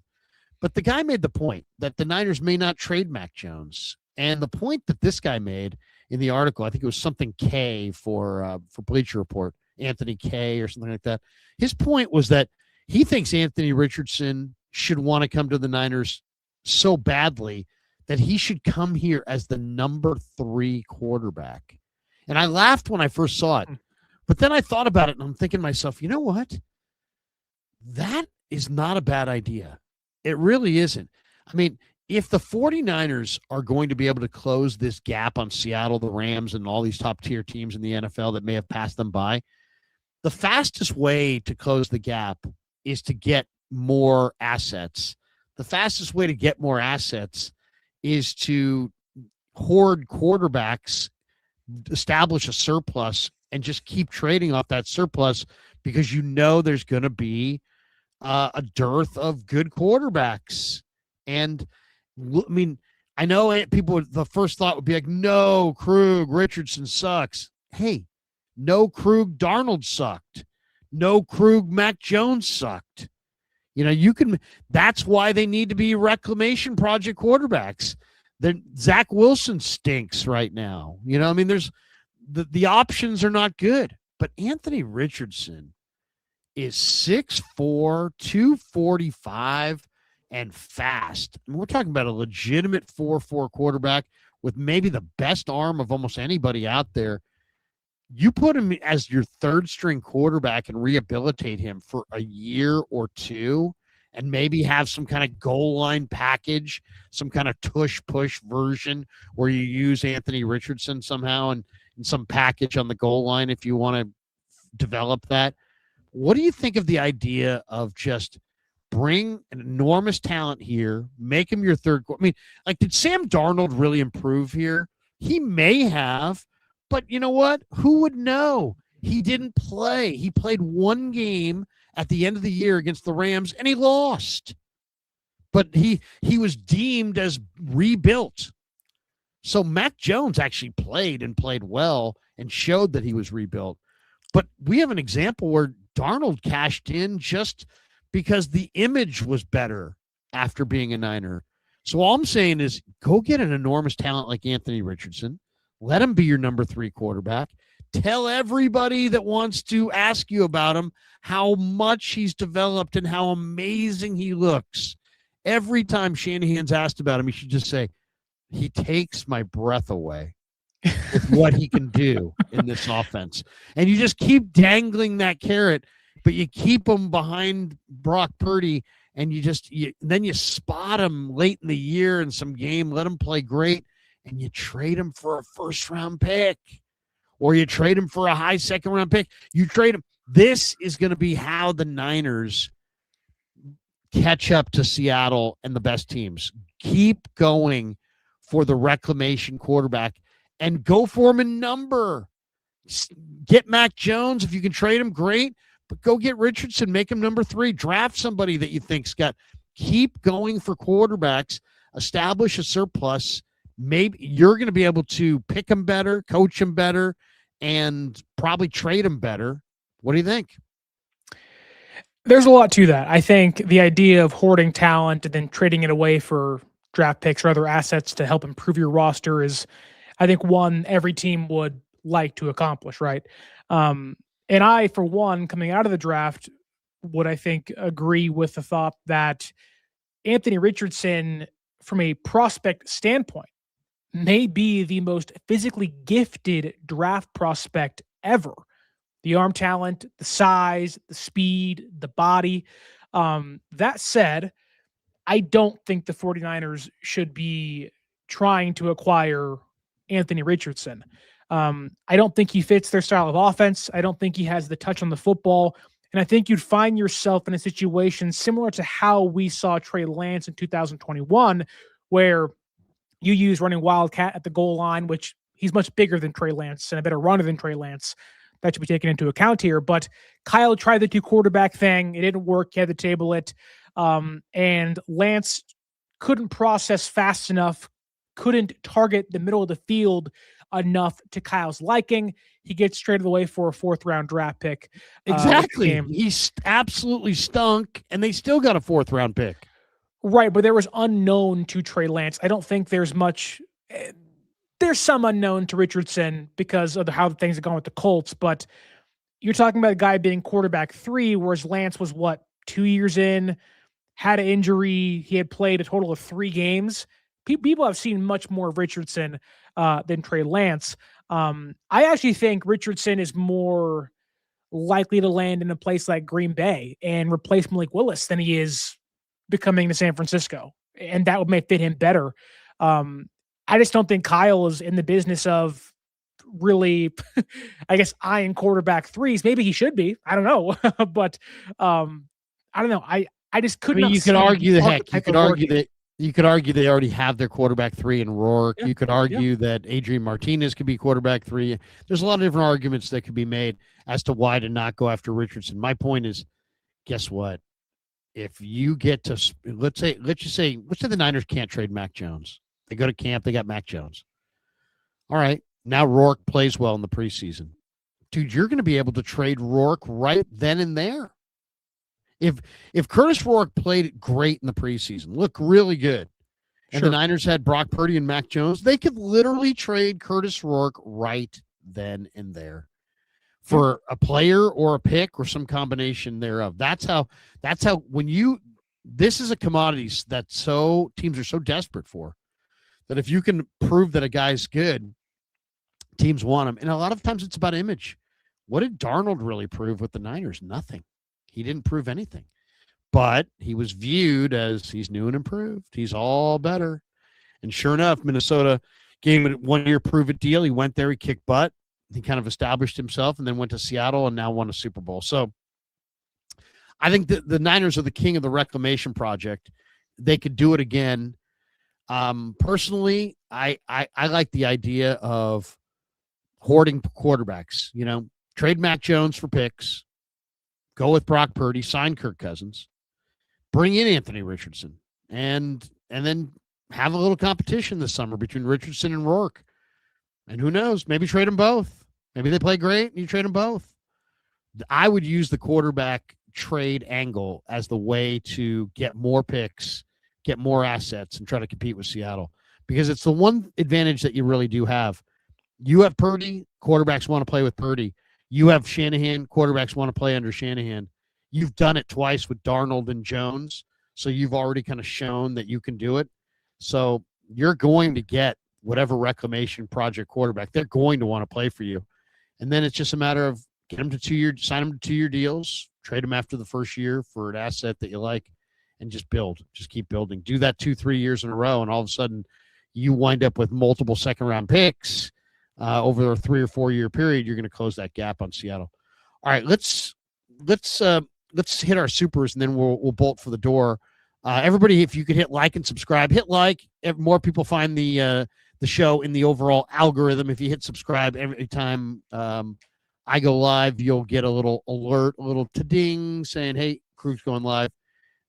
But the guy made the point that the Niners may not trade Mac Jones. And the point that this guy made in the article, I think it was something K for Bleacher Report, Anthony K or something like that. His point was that he thinks Anthony Richardson should want to come to the Niners so badly that he should come here as the number 3 quarterback. And I laughed when I first saw it. But then I thought about it, and I'm thinking to myself, you know what? That is not a bad idea. It really isn't. I mean, if the 49ers are going to be able to close this gap on Seattle, the Rams, and all these top-tier teams in the NFL that may have passed them by, the fastest way to close the gap is to get more assets. The fastest way to get more assets is to hoard quarterbacks, establish a surplus, and just keep trading off that surplus because there's going to be a dearth of good quarterbacks. And I mean, I know people, the first thought would be like, no, Krueg, Richardson sucks. Hey, no, Krueg, Darnold sucked. No, Krueg, Mac Jones sucked. That's why they need to be reclamation project quarterbacks. Zach Wilson stinks right now. There's the options are not good. But Anthony Richardson is 6'4", 245, and fast. I mean, we're talking about a legitimate 4-4 quarterback with maybe the best arm of almost anybody out there. You put him as your third-string quarterback and rehabilitate him for a year or two and maybe have some kind of goal line package, some kind of tush-push version where you use Anthony Richardson somehow and some package on the goal line if you want to develop that. What do you think of the idea of just bring an enormous talent here, make him your third? I mean, did Sam Darnold really improve here? He may have, but you know what? Who would know? He didn't play. He played one game at the end of the year against the Rams, and he lost. But he was deemed as rebuilt. So Mac Jones actually played well and showed that he was rebuilt. But we have an example where Darnold cashed in just because the image was better after being a Niner. So all I'm saying is go get an enormous talent like Anthony Richardson. Let him be your number 3 quarterback. Tell everybody that wants to ask you about him how much he's developed and how amazing he looks. Every time Shanahan's asked about him, he should just say, he takes my breath away with what he can do in this offense. And you just keep dangling that carrot, but you keep him behind Brock Purdy, and then you spot him late in the year in some game, let him play great, and you trade him for a first-round pick, or you trade him for a high second-round pick. You trade him. This is going to be how the Niners catch up to Seattle and the best teams. Keep going for the reclamation quarterback and go for him in number. Get Mac Jones. If you can trade him, great, but go get Richardson. Make him number 3. Draft somebody that you think's got. Keep going for quarterbacks. Establish a surplus. Maybe you're going to be able to pick him better, coach him better, and probably trade him better. What do you think? There's a lot to that. I think the idea of hoarding talent and then trading it away for draft picks or other assets to help improve your roster is, I think, one every team would like to accomplish, right? And I, for one, coming out of the draft, would, I think, agree with the thought that Anthony Richardson, from a prospect standpoint, may be the most physically gifted draft prospect ever. The arm talent, the size, the speed, the body. That said, I don't think the 49ers should be trying to acquire Anthony Richardson. I don't think he fits their style of offense. I don't think he has the touch on the football. And I think you'd find yourself in a situation similar to how we saw Trey Lance in 2021, where you use running wildcat at the goal line, which he's much bigger than Trey Lance and a better runner than Trey Lance. That should be taken into account here. But Kyle tried the 2 quarterback thing. It didn't work. He had to table it. And Lance couldn't process fast enough, couldn't target the middle of the field enough to Kyle's liking. He gets traded away for a 4th-round draft pick. Exactly. He absolutely stunk, and they still got a 4th-round pick. Right, but there was unknown to Trey Lance. I don't think there's much. There's some unknown to Richardson because of how things have gone with the Colts, but you're talking about a guy being quarterback 3, whereas Lance was, 2 years in, had an injury. He had played a total of 3 games. People have seen much more of Richardson than Trey Lance. I actually think Richardson is more likely to land in a place like Green Bay and replace Malik Willis than he is becoming to San Francisco. And that may fit him better. I just don't think Kyle is in the business of really, I guess, eyeing quarterback 3s. Maybe he should be. I don't know. But I don't know. I just couldn't. You could argue you could argue they already have their quarterback 3 in Rourke. Yeah, you could argue that Adrian Martinez could be quarterback 3. There's a lot of different arguments that could be made as to why to not go after Richardson. My point is, guess what? If you get to, let's just say the Niners can't trade Mac Jones. They go to camp, they got Mac Jones. All right, now Rourke plays well in the preseason. Dude, you're going to be able to trade Rourke right then and there. If Curtis Rourke played great in the preseason, looked really good, and the Niners had Brock Purdy and Mac Jones, they could literally trade Curtis Rourke right then and there for a player or a pick or some combination thereof. That's how this is a commodity that teams are so desperate for, that if you can prove that a guy's good, teams want him. And a lot of times it's about image. What did Darnold really prove with the Niners? Nothing. He didn't prove anything. But he was viewed as he's new and improved. He's all better. And sure enough, Minnesota gave him a 1-year prove-it deal. He went there, he kicked butt. He kind of established himself and then went to Seattle and now won a Super Bowl. So I think the Niners are the king of the reclamation project. They could do it again. Personally, I like the idea of hoarding quarterbacks. Trade Mac Jones for picks, go with Brock Purdy, sign Kirk Cousins, bring in Anthony Richardson, and then have a little competition this summer between Richardson and Rourke. And who knows, maybe trade them both. Maybe they play great and you trade them both. I would use the quarterback trade angle as the way to get more picks, get more assets, and try to compete with Seattle, because it's the one advantage that you really do have. You have Purdy, quarterbacks want to play with Purdy. You have Shanahan, quarterbacks want to play under Shanahan. You've done it twice with Darnold and Jones, so you've already kind of shown that you can do it. So you're going to get whatever reclamation project quarterback. They're going to want to play for you. And then it's just a matter of get them to 2-year, sign them to 2-year deals, trade them after the first year for an asset that you like, and just build. Just keep building. Do that 2-3 years in a row, and all of a sudden you wind up with multiple second-round picks over a 3 or 4 year period. You're going to close that gap on Seattle. All right, let's hit our supers, and then we'll bolt for the door. Everybody, if you could hit like and subscribe, hit like. More people find the show in the overall algorithm. If you hit subscribe every time I go live, you'll get a little alert, a little ta-ding saying, hey, Krueg's going live,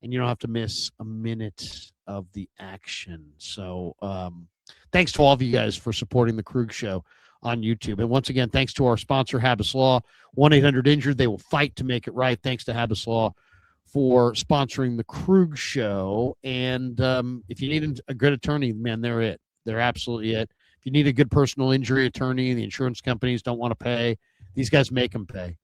and you don't have to miss a minute of the action. So thanks to all of you guys for supporting the Krueg Show on YouTube. And once again, thanks to our sponsor, Habbas Law, 1-800-INJURED. They will fight to make it right. Thanks to Habbas Law for sponsoring the Krueg Show. And if you need a good attorney, man, they're it. They're absolutely it. If you need a good personal injury attorney, the insurance companies don't want to pay. These guys make them pay.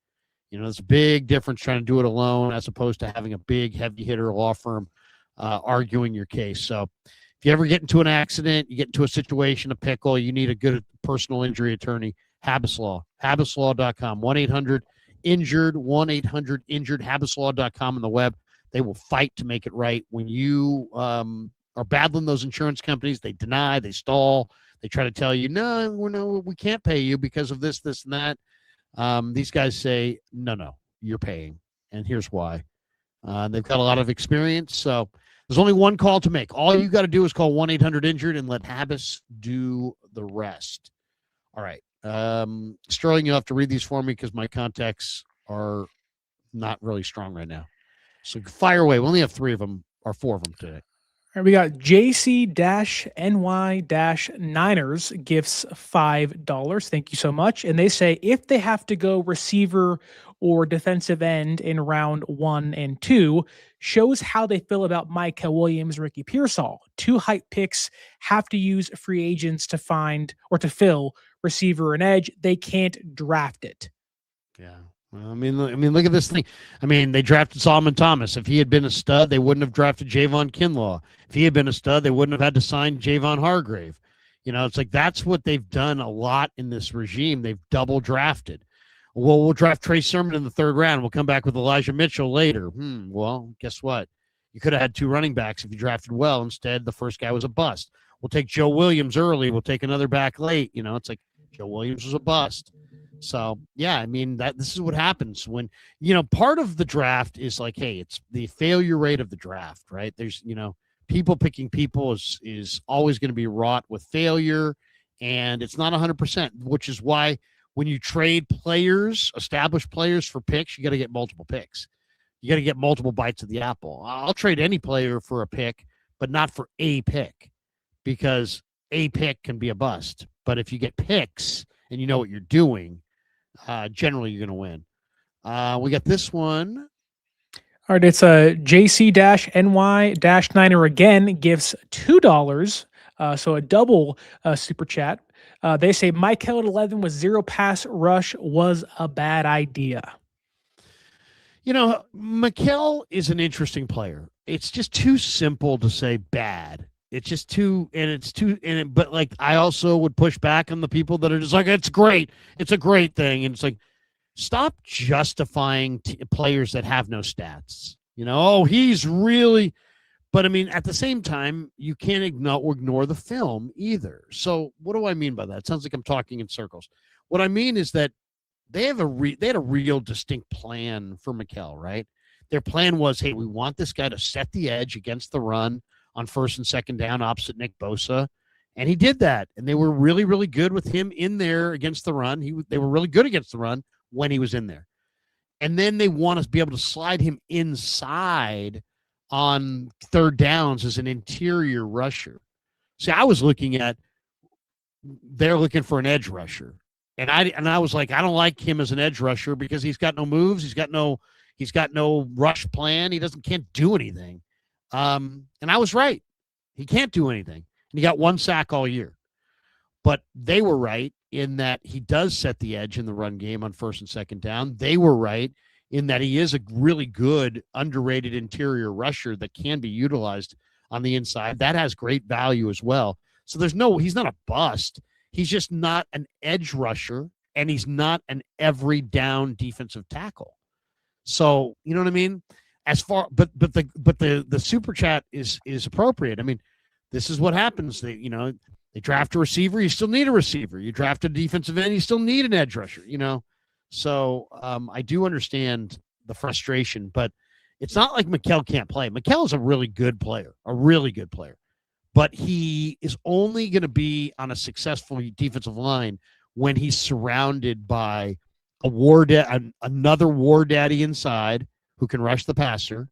You know, there's a big difference trying to do it alone as opposed to having a big heavy hitter law firm arguing your case. So if you ever get into an accident, you get into a situation, a pickle, you need a good personal injury attorney, Habbas Law, HabbasLaw.com, 1-800-INJURED, 1-800-INJURED, HabbasLaw.com on the web. They will fight to make it right. When you are battling those insurance companies, they deny, they stall, they try to tell you, no, we can't pay you because of this, this, and that. These guys say, no, you're paying, and here's why. They've got a lot of experience, so there's only one call to make. All you got to do is call 1-800-INJURED and let Habbas do the rest. All right. Sterling, you'll have to read these for me because my contacts are not really strong right now. So fire away. We only have 3 of them or 4 of them today. All right, we got JC-NY-Niners gifts $5. Thank you so much. And they say if they have to go receiver or defensive end in round 1 and 2, shows how they feel about Micah Williams, Ricky Pearsall. 2 hype picks have to use free agents to find or to fill receiver and edge. They can't draft it. Yeah. Well, I mean, look at this thing. I mean, they drafted Solomon Thomas. If he had been a stud, they wouldn't have drafted Javon Kinlaw. If he had been a stud, they wouldn't have had to sign Javon Hargrave. You know, it's like that's what they've done a lot in this regime. They've double drafted. Well, we'll draft Trey Sermon in the 3rd round. We'll come back with Elijah Mitchell later. Well, guess what? You could have had 2 running backs if you drafted well. Instead, the first guy was a bust. We'll take Joe Williams early. We'll take another back late. You know, it's like Joe Williams was a bust. So, yeah, I mean, this is what happens when, you know, part of the draft is like, hey, it's the failure rate of the draft, right? There's, you know, people picking people is always going to be wrought with failure, and it's not 100%, which is why when you trade players, established players for picks, you got to get multiple picks. You got to get multiple bites of the apple. I'll trade any player for a pick, but not for a pick, because a pick can be a bust. But if you get picks and you know what you're doing, generally you're going to win. We got this one. All right, it's a JC-NY-Niner again gives $2. So a double super chat. They say Mike Hill at 11 with 0 pass rush was a bad idea. You know, Mikell is an interesting player. It's just too simple to say bad. It's just too, but like, I also would push back on the people that are just like, it's great. It's a great thing. And it's like, stop justifying players that have no stats. You know, oh, he's really, but I mean, at the same time, you can't ignore the film either. So what do I mean by that? It sounds like I'm talking in circles. What I mean is that they had a real distinct plan for Mikell, right? Their plan was, hey, we want this guy to set the edge against the run on 1st and 2nd down opposite Nick Bosa. And he did that. And they were really, really good with him in there against the run. They were really good against the run when he was in there. And then they want to be able to slide him inside on 3rd downs as an interior rusher. See, I was looking at, they're looking for an edge rusher. And I was like, I don't like him as an edge rusher because he's got no moves. He's got no rush plan. He can't do anything. And I was right. He can't do anything. And he got 1 sack all year. But they were right. in that he does set the edge in the run game on first and second down. They were right in that he is a really good, underrated interior rusher that can be utilized on the inside. That has great value as well. So he's not a bust. He's just not an edge rusher, and he's not an every down defensive tackle. So, you know what I mean? But the super chat is appropriate. I mean, this is what happens. They draft a receiver, you still need a receiver. You draft a defensive end, you still need an edge rusher, So I do understand the frustration, but it's not like Mikal can't play. Mikal is a really good player, but he is only going to be on a successful defensive line when he's surrounded by another war daddy inside who can rush the passer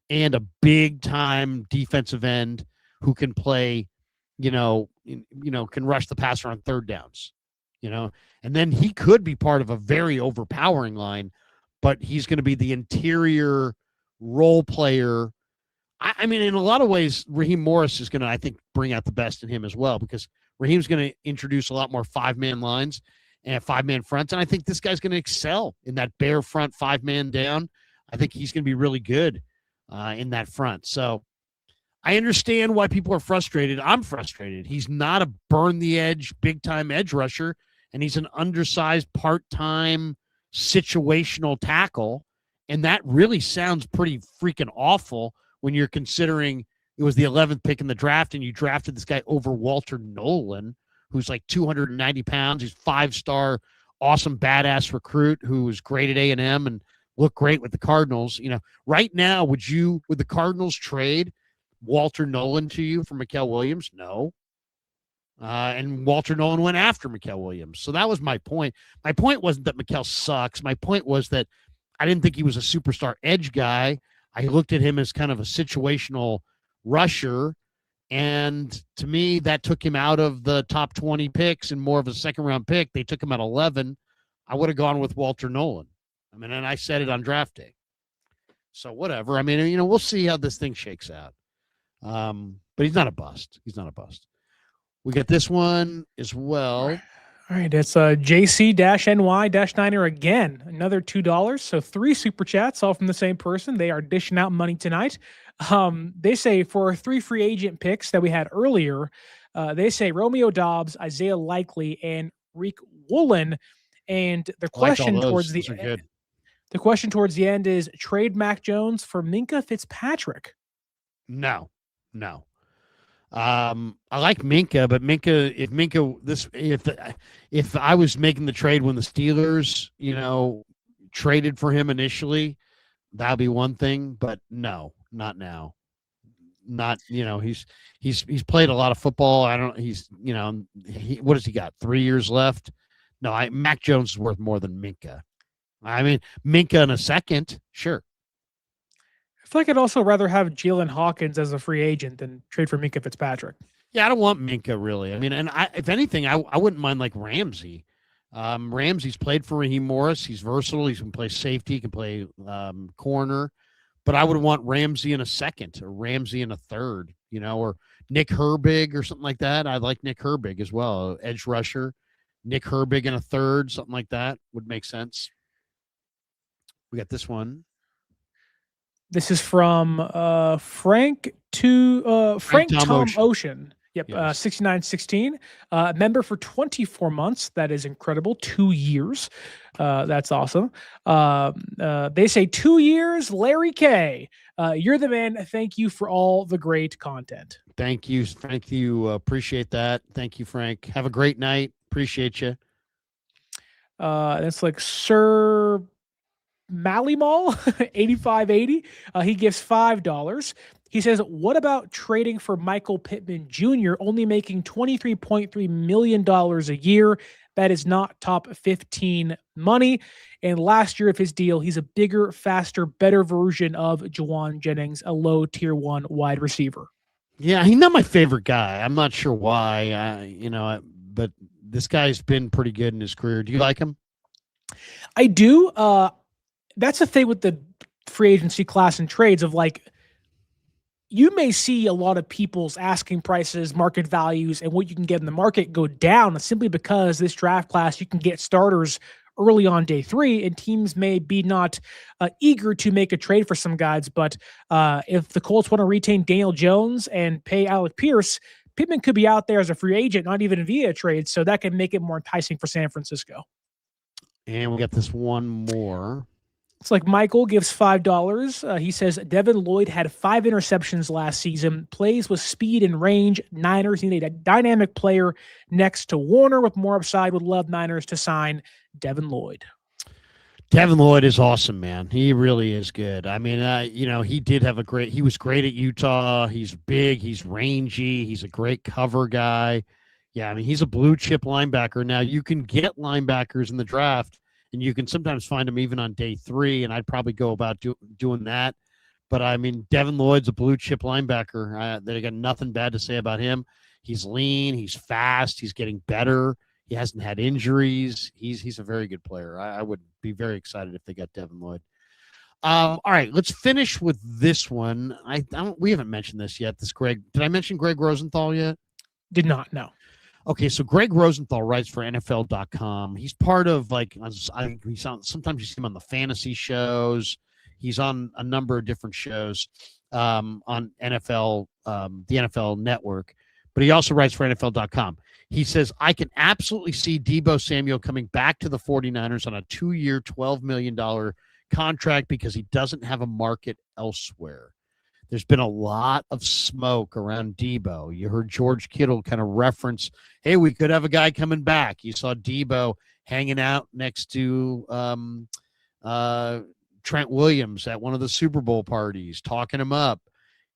and a big time defensive end who can play, can rush the passer on third downs, and then he could be part of a very overpowering line, but he's going to be the interior role player. I mean, in a lot of ways, Raheem Morris is going to, I think, bring out the best in him as well, because Raheem's going to introduce a lot more 5-man lines and 5-man fronts, and I think this guy's going to excel in that bare front 5-man down. I think he's going to be really good in that front. So I understand why people are frustrated. I'm frustrated. He's not a burn-the-edge, big-time edge rusher, and he's an undersized, part-time, situational tackle, and that really sounds pretty freaking awful when you're considering it was the 11th pick in the draft and you drafted this guy over Walter Nolan, who's like 290 pounds. He's 5-star, awesome, badass recruit who was great at A&M and looked great with the Cardinals. Right now, would the Cardinals trade Walter Nolan to you for Mikal Williams? No. And Walter Nolan went after Mikal Williams. So that was my point. My point wasn't that Mikal sucks. My point was that I didn't think he was a superstar edge guy. I looked at him as kind of a situational rusher. And to me, that took him out of the top 20 picks and more of a second-round pick. They took him at 11. I would have gone with Walter Nolan. I mean, and I said it on draft day. So whatever. I mean, we'll see how this thing shakes out. But he's not a bust. We got this one as well. All right, it's JC-NY-Niner again. Another $2. So 3 super chats, all from the same person. They are dishing out money tonight. They say for 3 free agent picks that we had earlier, they say Romeo Doubs, Isaiah Likely, and Reek Woolen. And the question towards the end, is trade Mac Jones for Minkah Fitzpatrick. No. I like Minkah, but if I was making the trade when the Steelers, traded for him initially, that'd be one thing, but no, not now. Not, he's played a lot of football. What has he got? 3 years left? No, Mac Jones is worth more than Minkah. I mean, Minkah in a second, sure. I feel like I'd also rather have Jalen Hawkins as a free agent than trade for Minkah Fitzpatrick. Yeah, I don't want Minkah really. I mean, and if anything, I wouldn't mind like Ramsey. Ramsey's played for Raheem Morris. He's versatile. He can play safety. He can play corner. But I would want Ramsey in a second or Ramsey in a third, or Nick Herbig or something like that. I'd like Nick Herbig as well, edge rusher. Nick Herbig in a third, something like that would make sense. We got this one. This is from Frank Tom Ocean. Yep, yes. 6916. Member for 24 months. That is incredible. 2 years. That's awesome. They say 2 years, Larry K. You're the man. Thank you for all the great content. Thank you. Appreciate that. Thank you, Frank. Have a great night. Appreciate you. That's like Sir Malimal, 8580. He gives $5. He says, what about trading for Michael Pittman Jr., only making $23.3 million a year? That is not top 15 money. And last year of his deal, he's a bigger, faster, better version of Juwan Jennings, a low tier 1 wide receiver. Yeah, he's not my favorite guy. I'm not sure why, but this guy's been pretty good in his career. Do you like him? I do. That's the thing with the free agency class and trades of like, you may see a lot of people's asking prices, market values, and what you can get in the market go down simply because this draft class, you can get starters early on day 3, and teams may be not eager to make a trade for some guys. But if the Colts want to retain Daniel Jones and pay Alec Pierce, Pittman could be out there as a free agent, not even via a trade. So that can make it more enticing for San Francisco. And we got this one more. It's like Michael gives $5. He says Devin Lloyd had 5 interceptions last season, plays with speed and range. Niners need a dynamic player next to Warner with more upside. Would love Niners to sign Devin Lloyd. Devin Lloyd is awesome, man. He really is good. I mean, he was great at Utah. He's big. He's rangy. He's a great cover guy. Yeah, I mean, he's a blue chip linebacker. Now, you can get linebackers in the draft, and you can sometimes find them even on day 3, and I'd probably go about doing that. But, I mean, Devin Lloyd's a blue chip linebacker. They got nothing bad to say about him. He's lean. He's fast. He's getting better. He hasn't had injuries. He's a very good player. I would be very excited if they got Devin Lloyd. All right, let's finish with this one. We haven't mentioned this yet. This Greg. Did I mention Greg Rosenthal yet? Did not, no. Okay, so Greg Rosenthal writes for NFL.com. He's part of sometimes you see him on the fantasy shows. He's on a number of different shows on NFL, the NFL Network, but he also writes for NFL.com. He says, I can absolutely see Debo Samuel coming back to the 49ers on a 2-year, $12 million contract because he doesn't have a market elsewhere. There's been a lot of smoke around Debo. You heard George Kittle kind of reference, hey, we could have a guy coming back. You saw Debo hanging out next to Trent Williams at one of the Super Bowl parties, talking him up.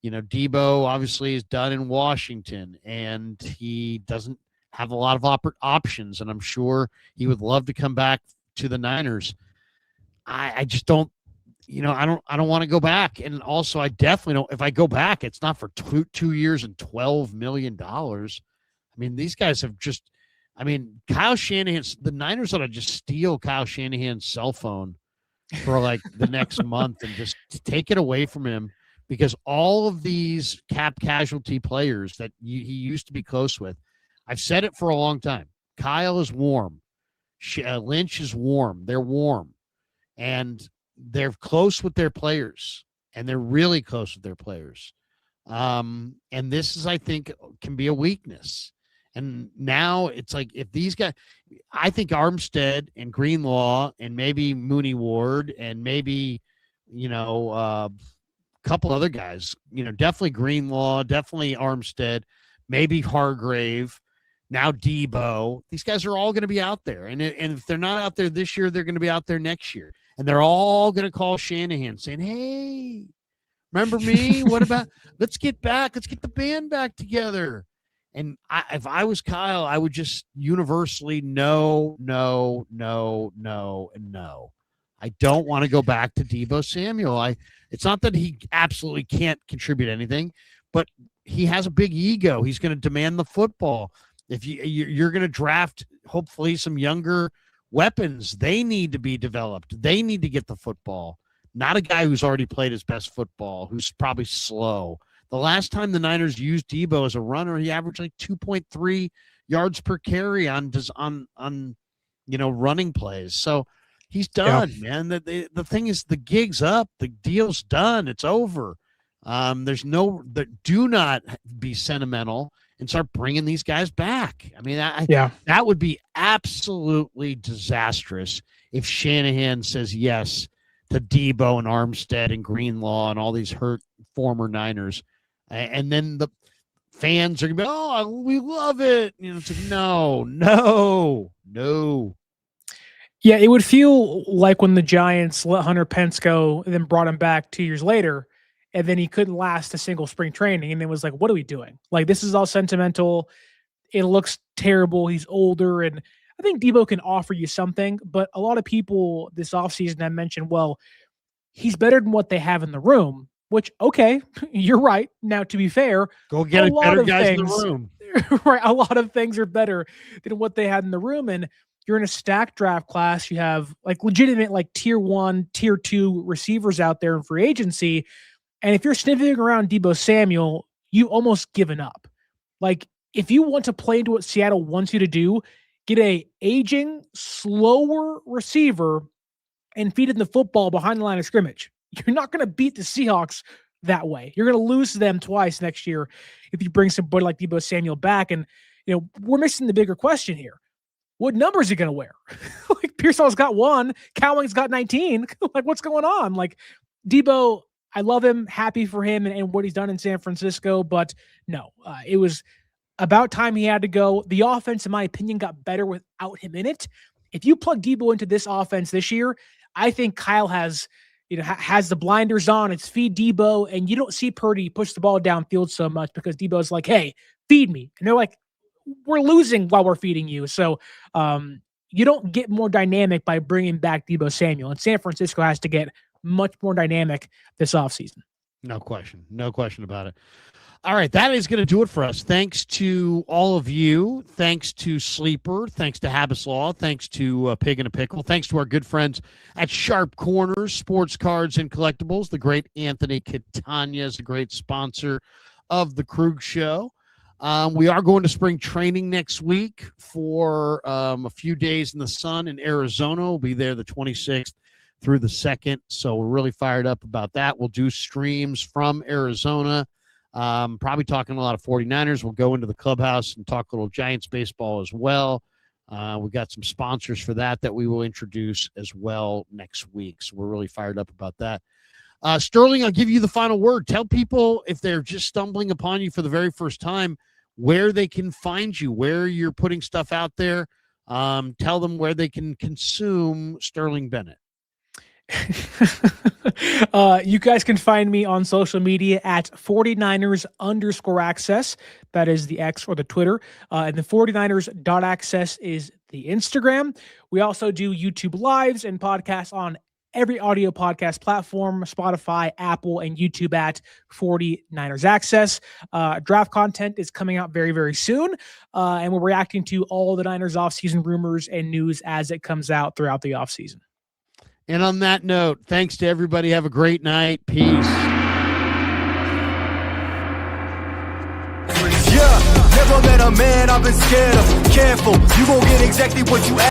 You know, Debo obviously is done in Washington, and he doesn't have a lot of options, and I'm sure he would love to come back to the Niners. I just don't. I don't want to go back. And also, I definitely don't. If I go back, it's not for 2 years and $12 million. I mean, these guys have just, Kyle Shanahan, the Niners ought to just steal Kyle Shanahan's cell phone for like the next month and just take it away from him, because all of these cap casualty players that he used to be close with, I've said it for a long time. Kyle is warm. Lynch is warm. They're warm. And they're close with their players, and they're really close with their players. And this is, I think, can be a weakness. And now it's like, if these guys, I think Armstead and Greenlaw and maybe Mooney Ward and maybe, a couple other guys, definitely Greenlaw, definitely Armstead, maybe Hargrave, now Debo. These guys are all going to be out there. And if they're not out there this year, they're going to be out there next year. And they're all going to call Shanahan saying, hey, remember me? What about, let's get the band back together. And if I was Kyle, I would just universally no, and no. I don't want to go back to Debo Samuel. It's not that he absolutely can't contribute anything, but he has a big ego. He's going to demand the football. If you're going to draft, hopefully, some younger weapons, they need to be developed. They need to get the football, not a guy who's already played his best football, who's probably slow. The last time the Niners used Debo as a runner, he averaged like 2.3 yards per carry on running plays. So he's done, man. The thing is, the gig's up, the deal's done, it's over. Do not be sentimental and start bringing these guys back. I mean, that would be absolutely disastrous if Shanahan says yes to Debo and Armstead and Greenlaw and all these hurt former Niners. And then the fans are going to be, oh, we love it. It's like, no. Yeah, it would feel like when the Giants let Hunter Pence go and then brought him back 2 years later, and then he couldn't last a single spring training. And it was like, what are we doing? Like, this is all sentimental. It looks terrible. He's older. And I think Debo can offer you something. But a lot of people this offseason have mentioned, well, he's better than what they have in the room, which, okay, you're right. Now, to be fair, go get a better guys in the room. Right. A lot of things are better than what they had in the room. And you're in a stacked draft class. You have like legitimate, like tier 1, tier 2 receivers out there in free agency. And if you're sniffing around Debo Samuel, you've almost given up. Like, if you want to play into what Seattle wants you to do, get a aging, slower receiver and feed him the football behind the line of scrimmage. You're not going to beat the Seahawks that way. You're going to lose to them twice next year if you bring somebody like Debo Samuel back. And, we're missing the bigger question here. What number is he going to wear? Like, Pearsall's got 1, Cowling's got 19. Like, what's going on? Like, Debo, I love him, happy for him and what he's done in San Francisco, but no, it was about time he had to go. The offense, in my opinion, got better without him in it. If you plug Debo into this offense this year, I think Kyle has the blinders on. It's feed Debo, and you don't see Purdy push the ball downfield so much because Debo's like, hey, feed me. And they're like, we're losing while we're feeding you. So you don't get more dynamic by bringing back Debo Samuel. And San Francisco has to get much more dynamic this offseason. No question. No question about it. All right, that is going to do it for us. Thanks to all of you. Thanks to Sleeper. Thanks to Habbas Law. Thanks to Pig in a Pickle. Thanks to our good friends at Sharp Corners, Sports Cards and Collectibles. The great Anthony Catania is a great sponsor of the Krueg Show. We are going to spring training next week for a few days in the sun in Arizona. We'll be there the 26th through the 2nd, so we're really fired up about that. We'll do streams from Arizona. Probably talking a lot of 49ers. We'll go into the clubhouse and talk a little Giants baseball as well. We've got some sponsors for that we will introduce as well next week. So we're really fired up about that. Sterling, I'll give you the final word. Tell people, if they're just stumbling upon you for the very first time, where they can find you, where you're putting stuff out there. Tell them where they can consume Sterling Bennett. You guys can find me on social media at 49ers_access. That is the X or the Twitter. And the 49ers.access is the Instagram. We also do YouTube lives and podcasts on every audio podcast platform, Spotify, Apple, and YouTube at 49ers Access. Draft content is coming out very, very soon. And we're reacting to all the Niners offseason rumors and news as it comes out throughout the offseason. And on that note, thanks to everybody. Have a great night. Peace. Yeah, never met a man I've been scared of. Careful, you gon' get exactly what you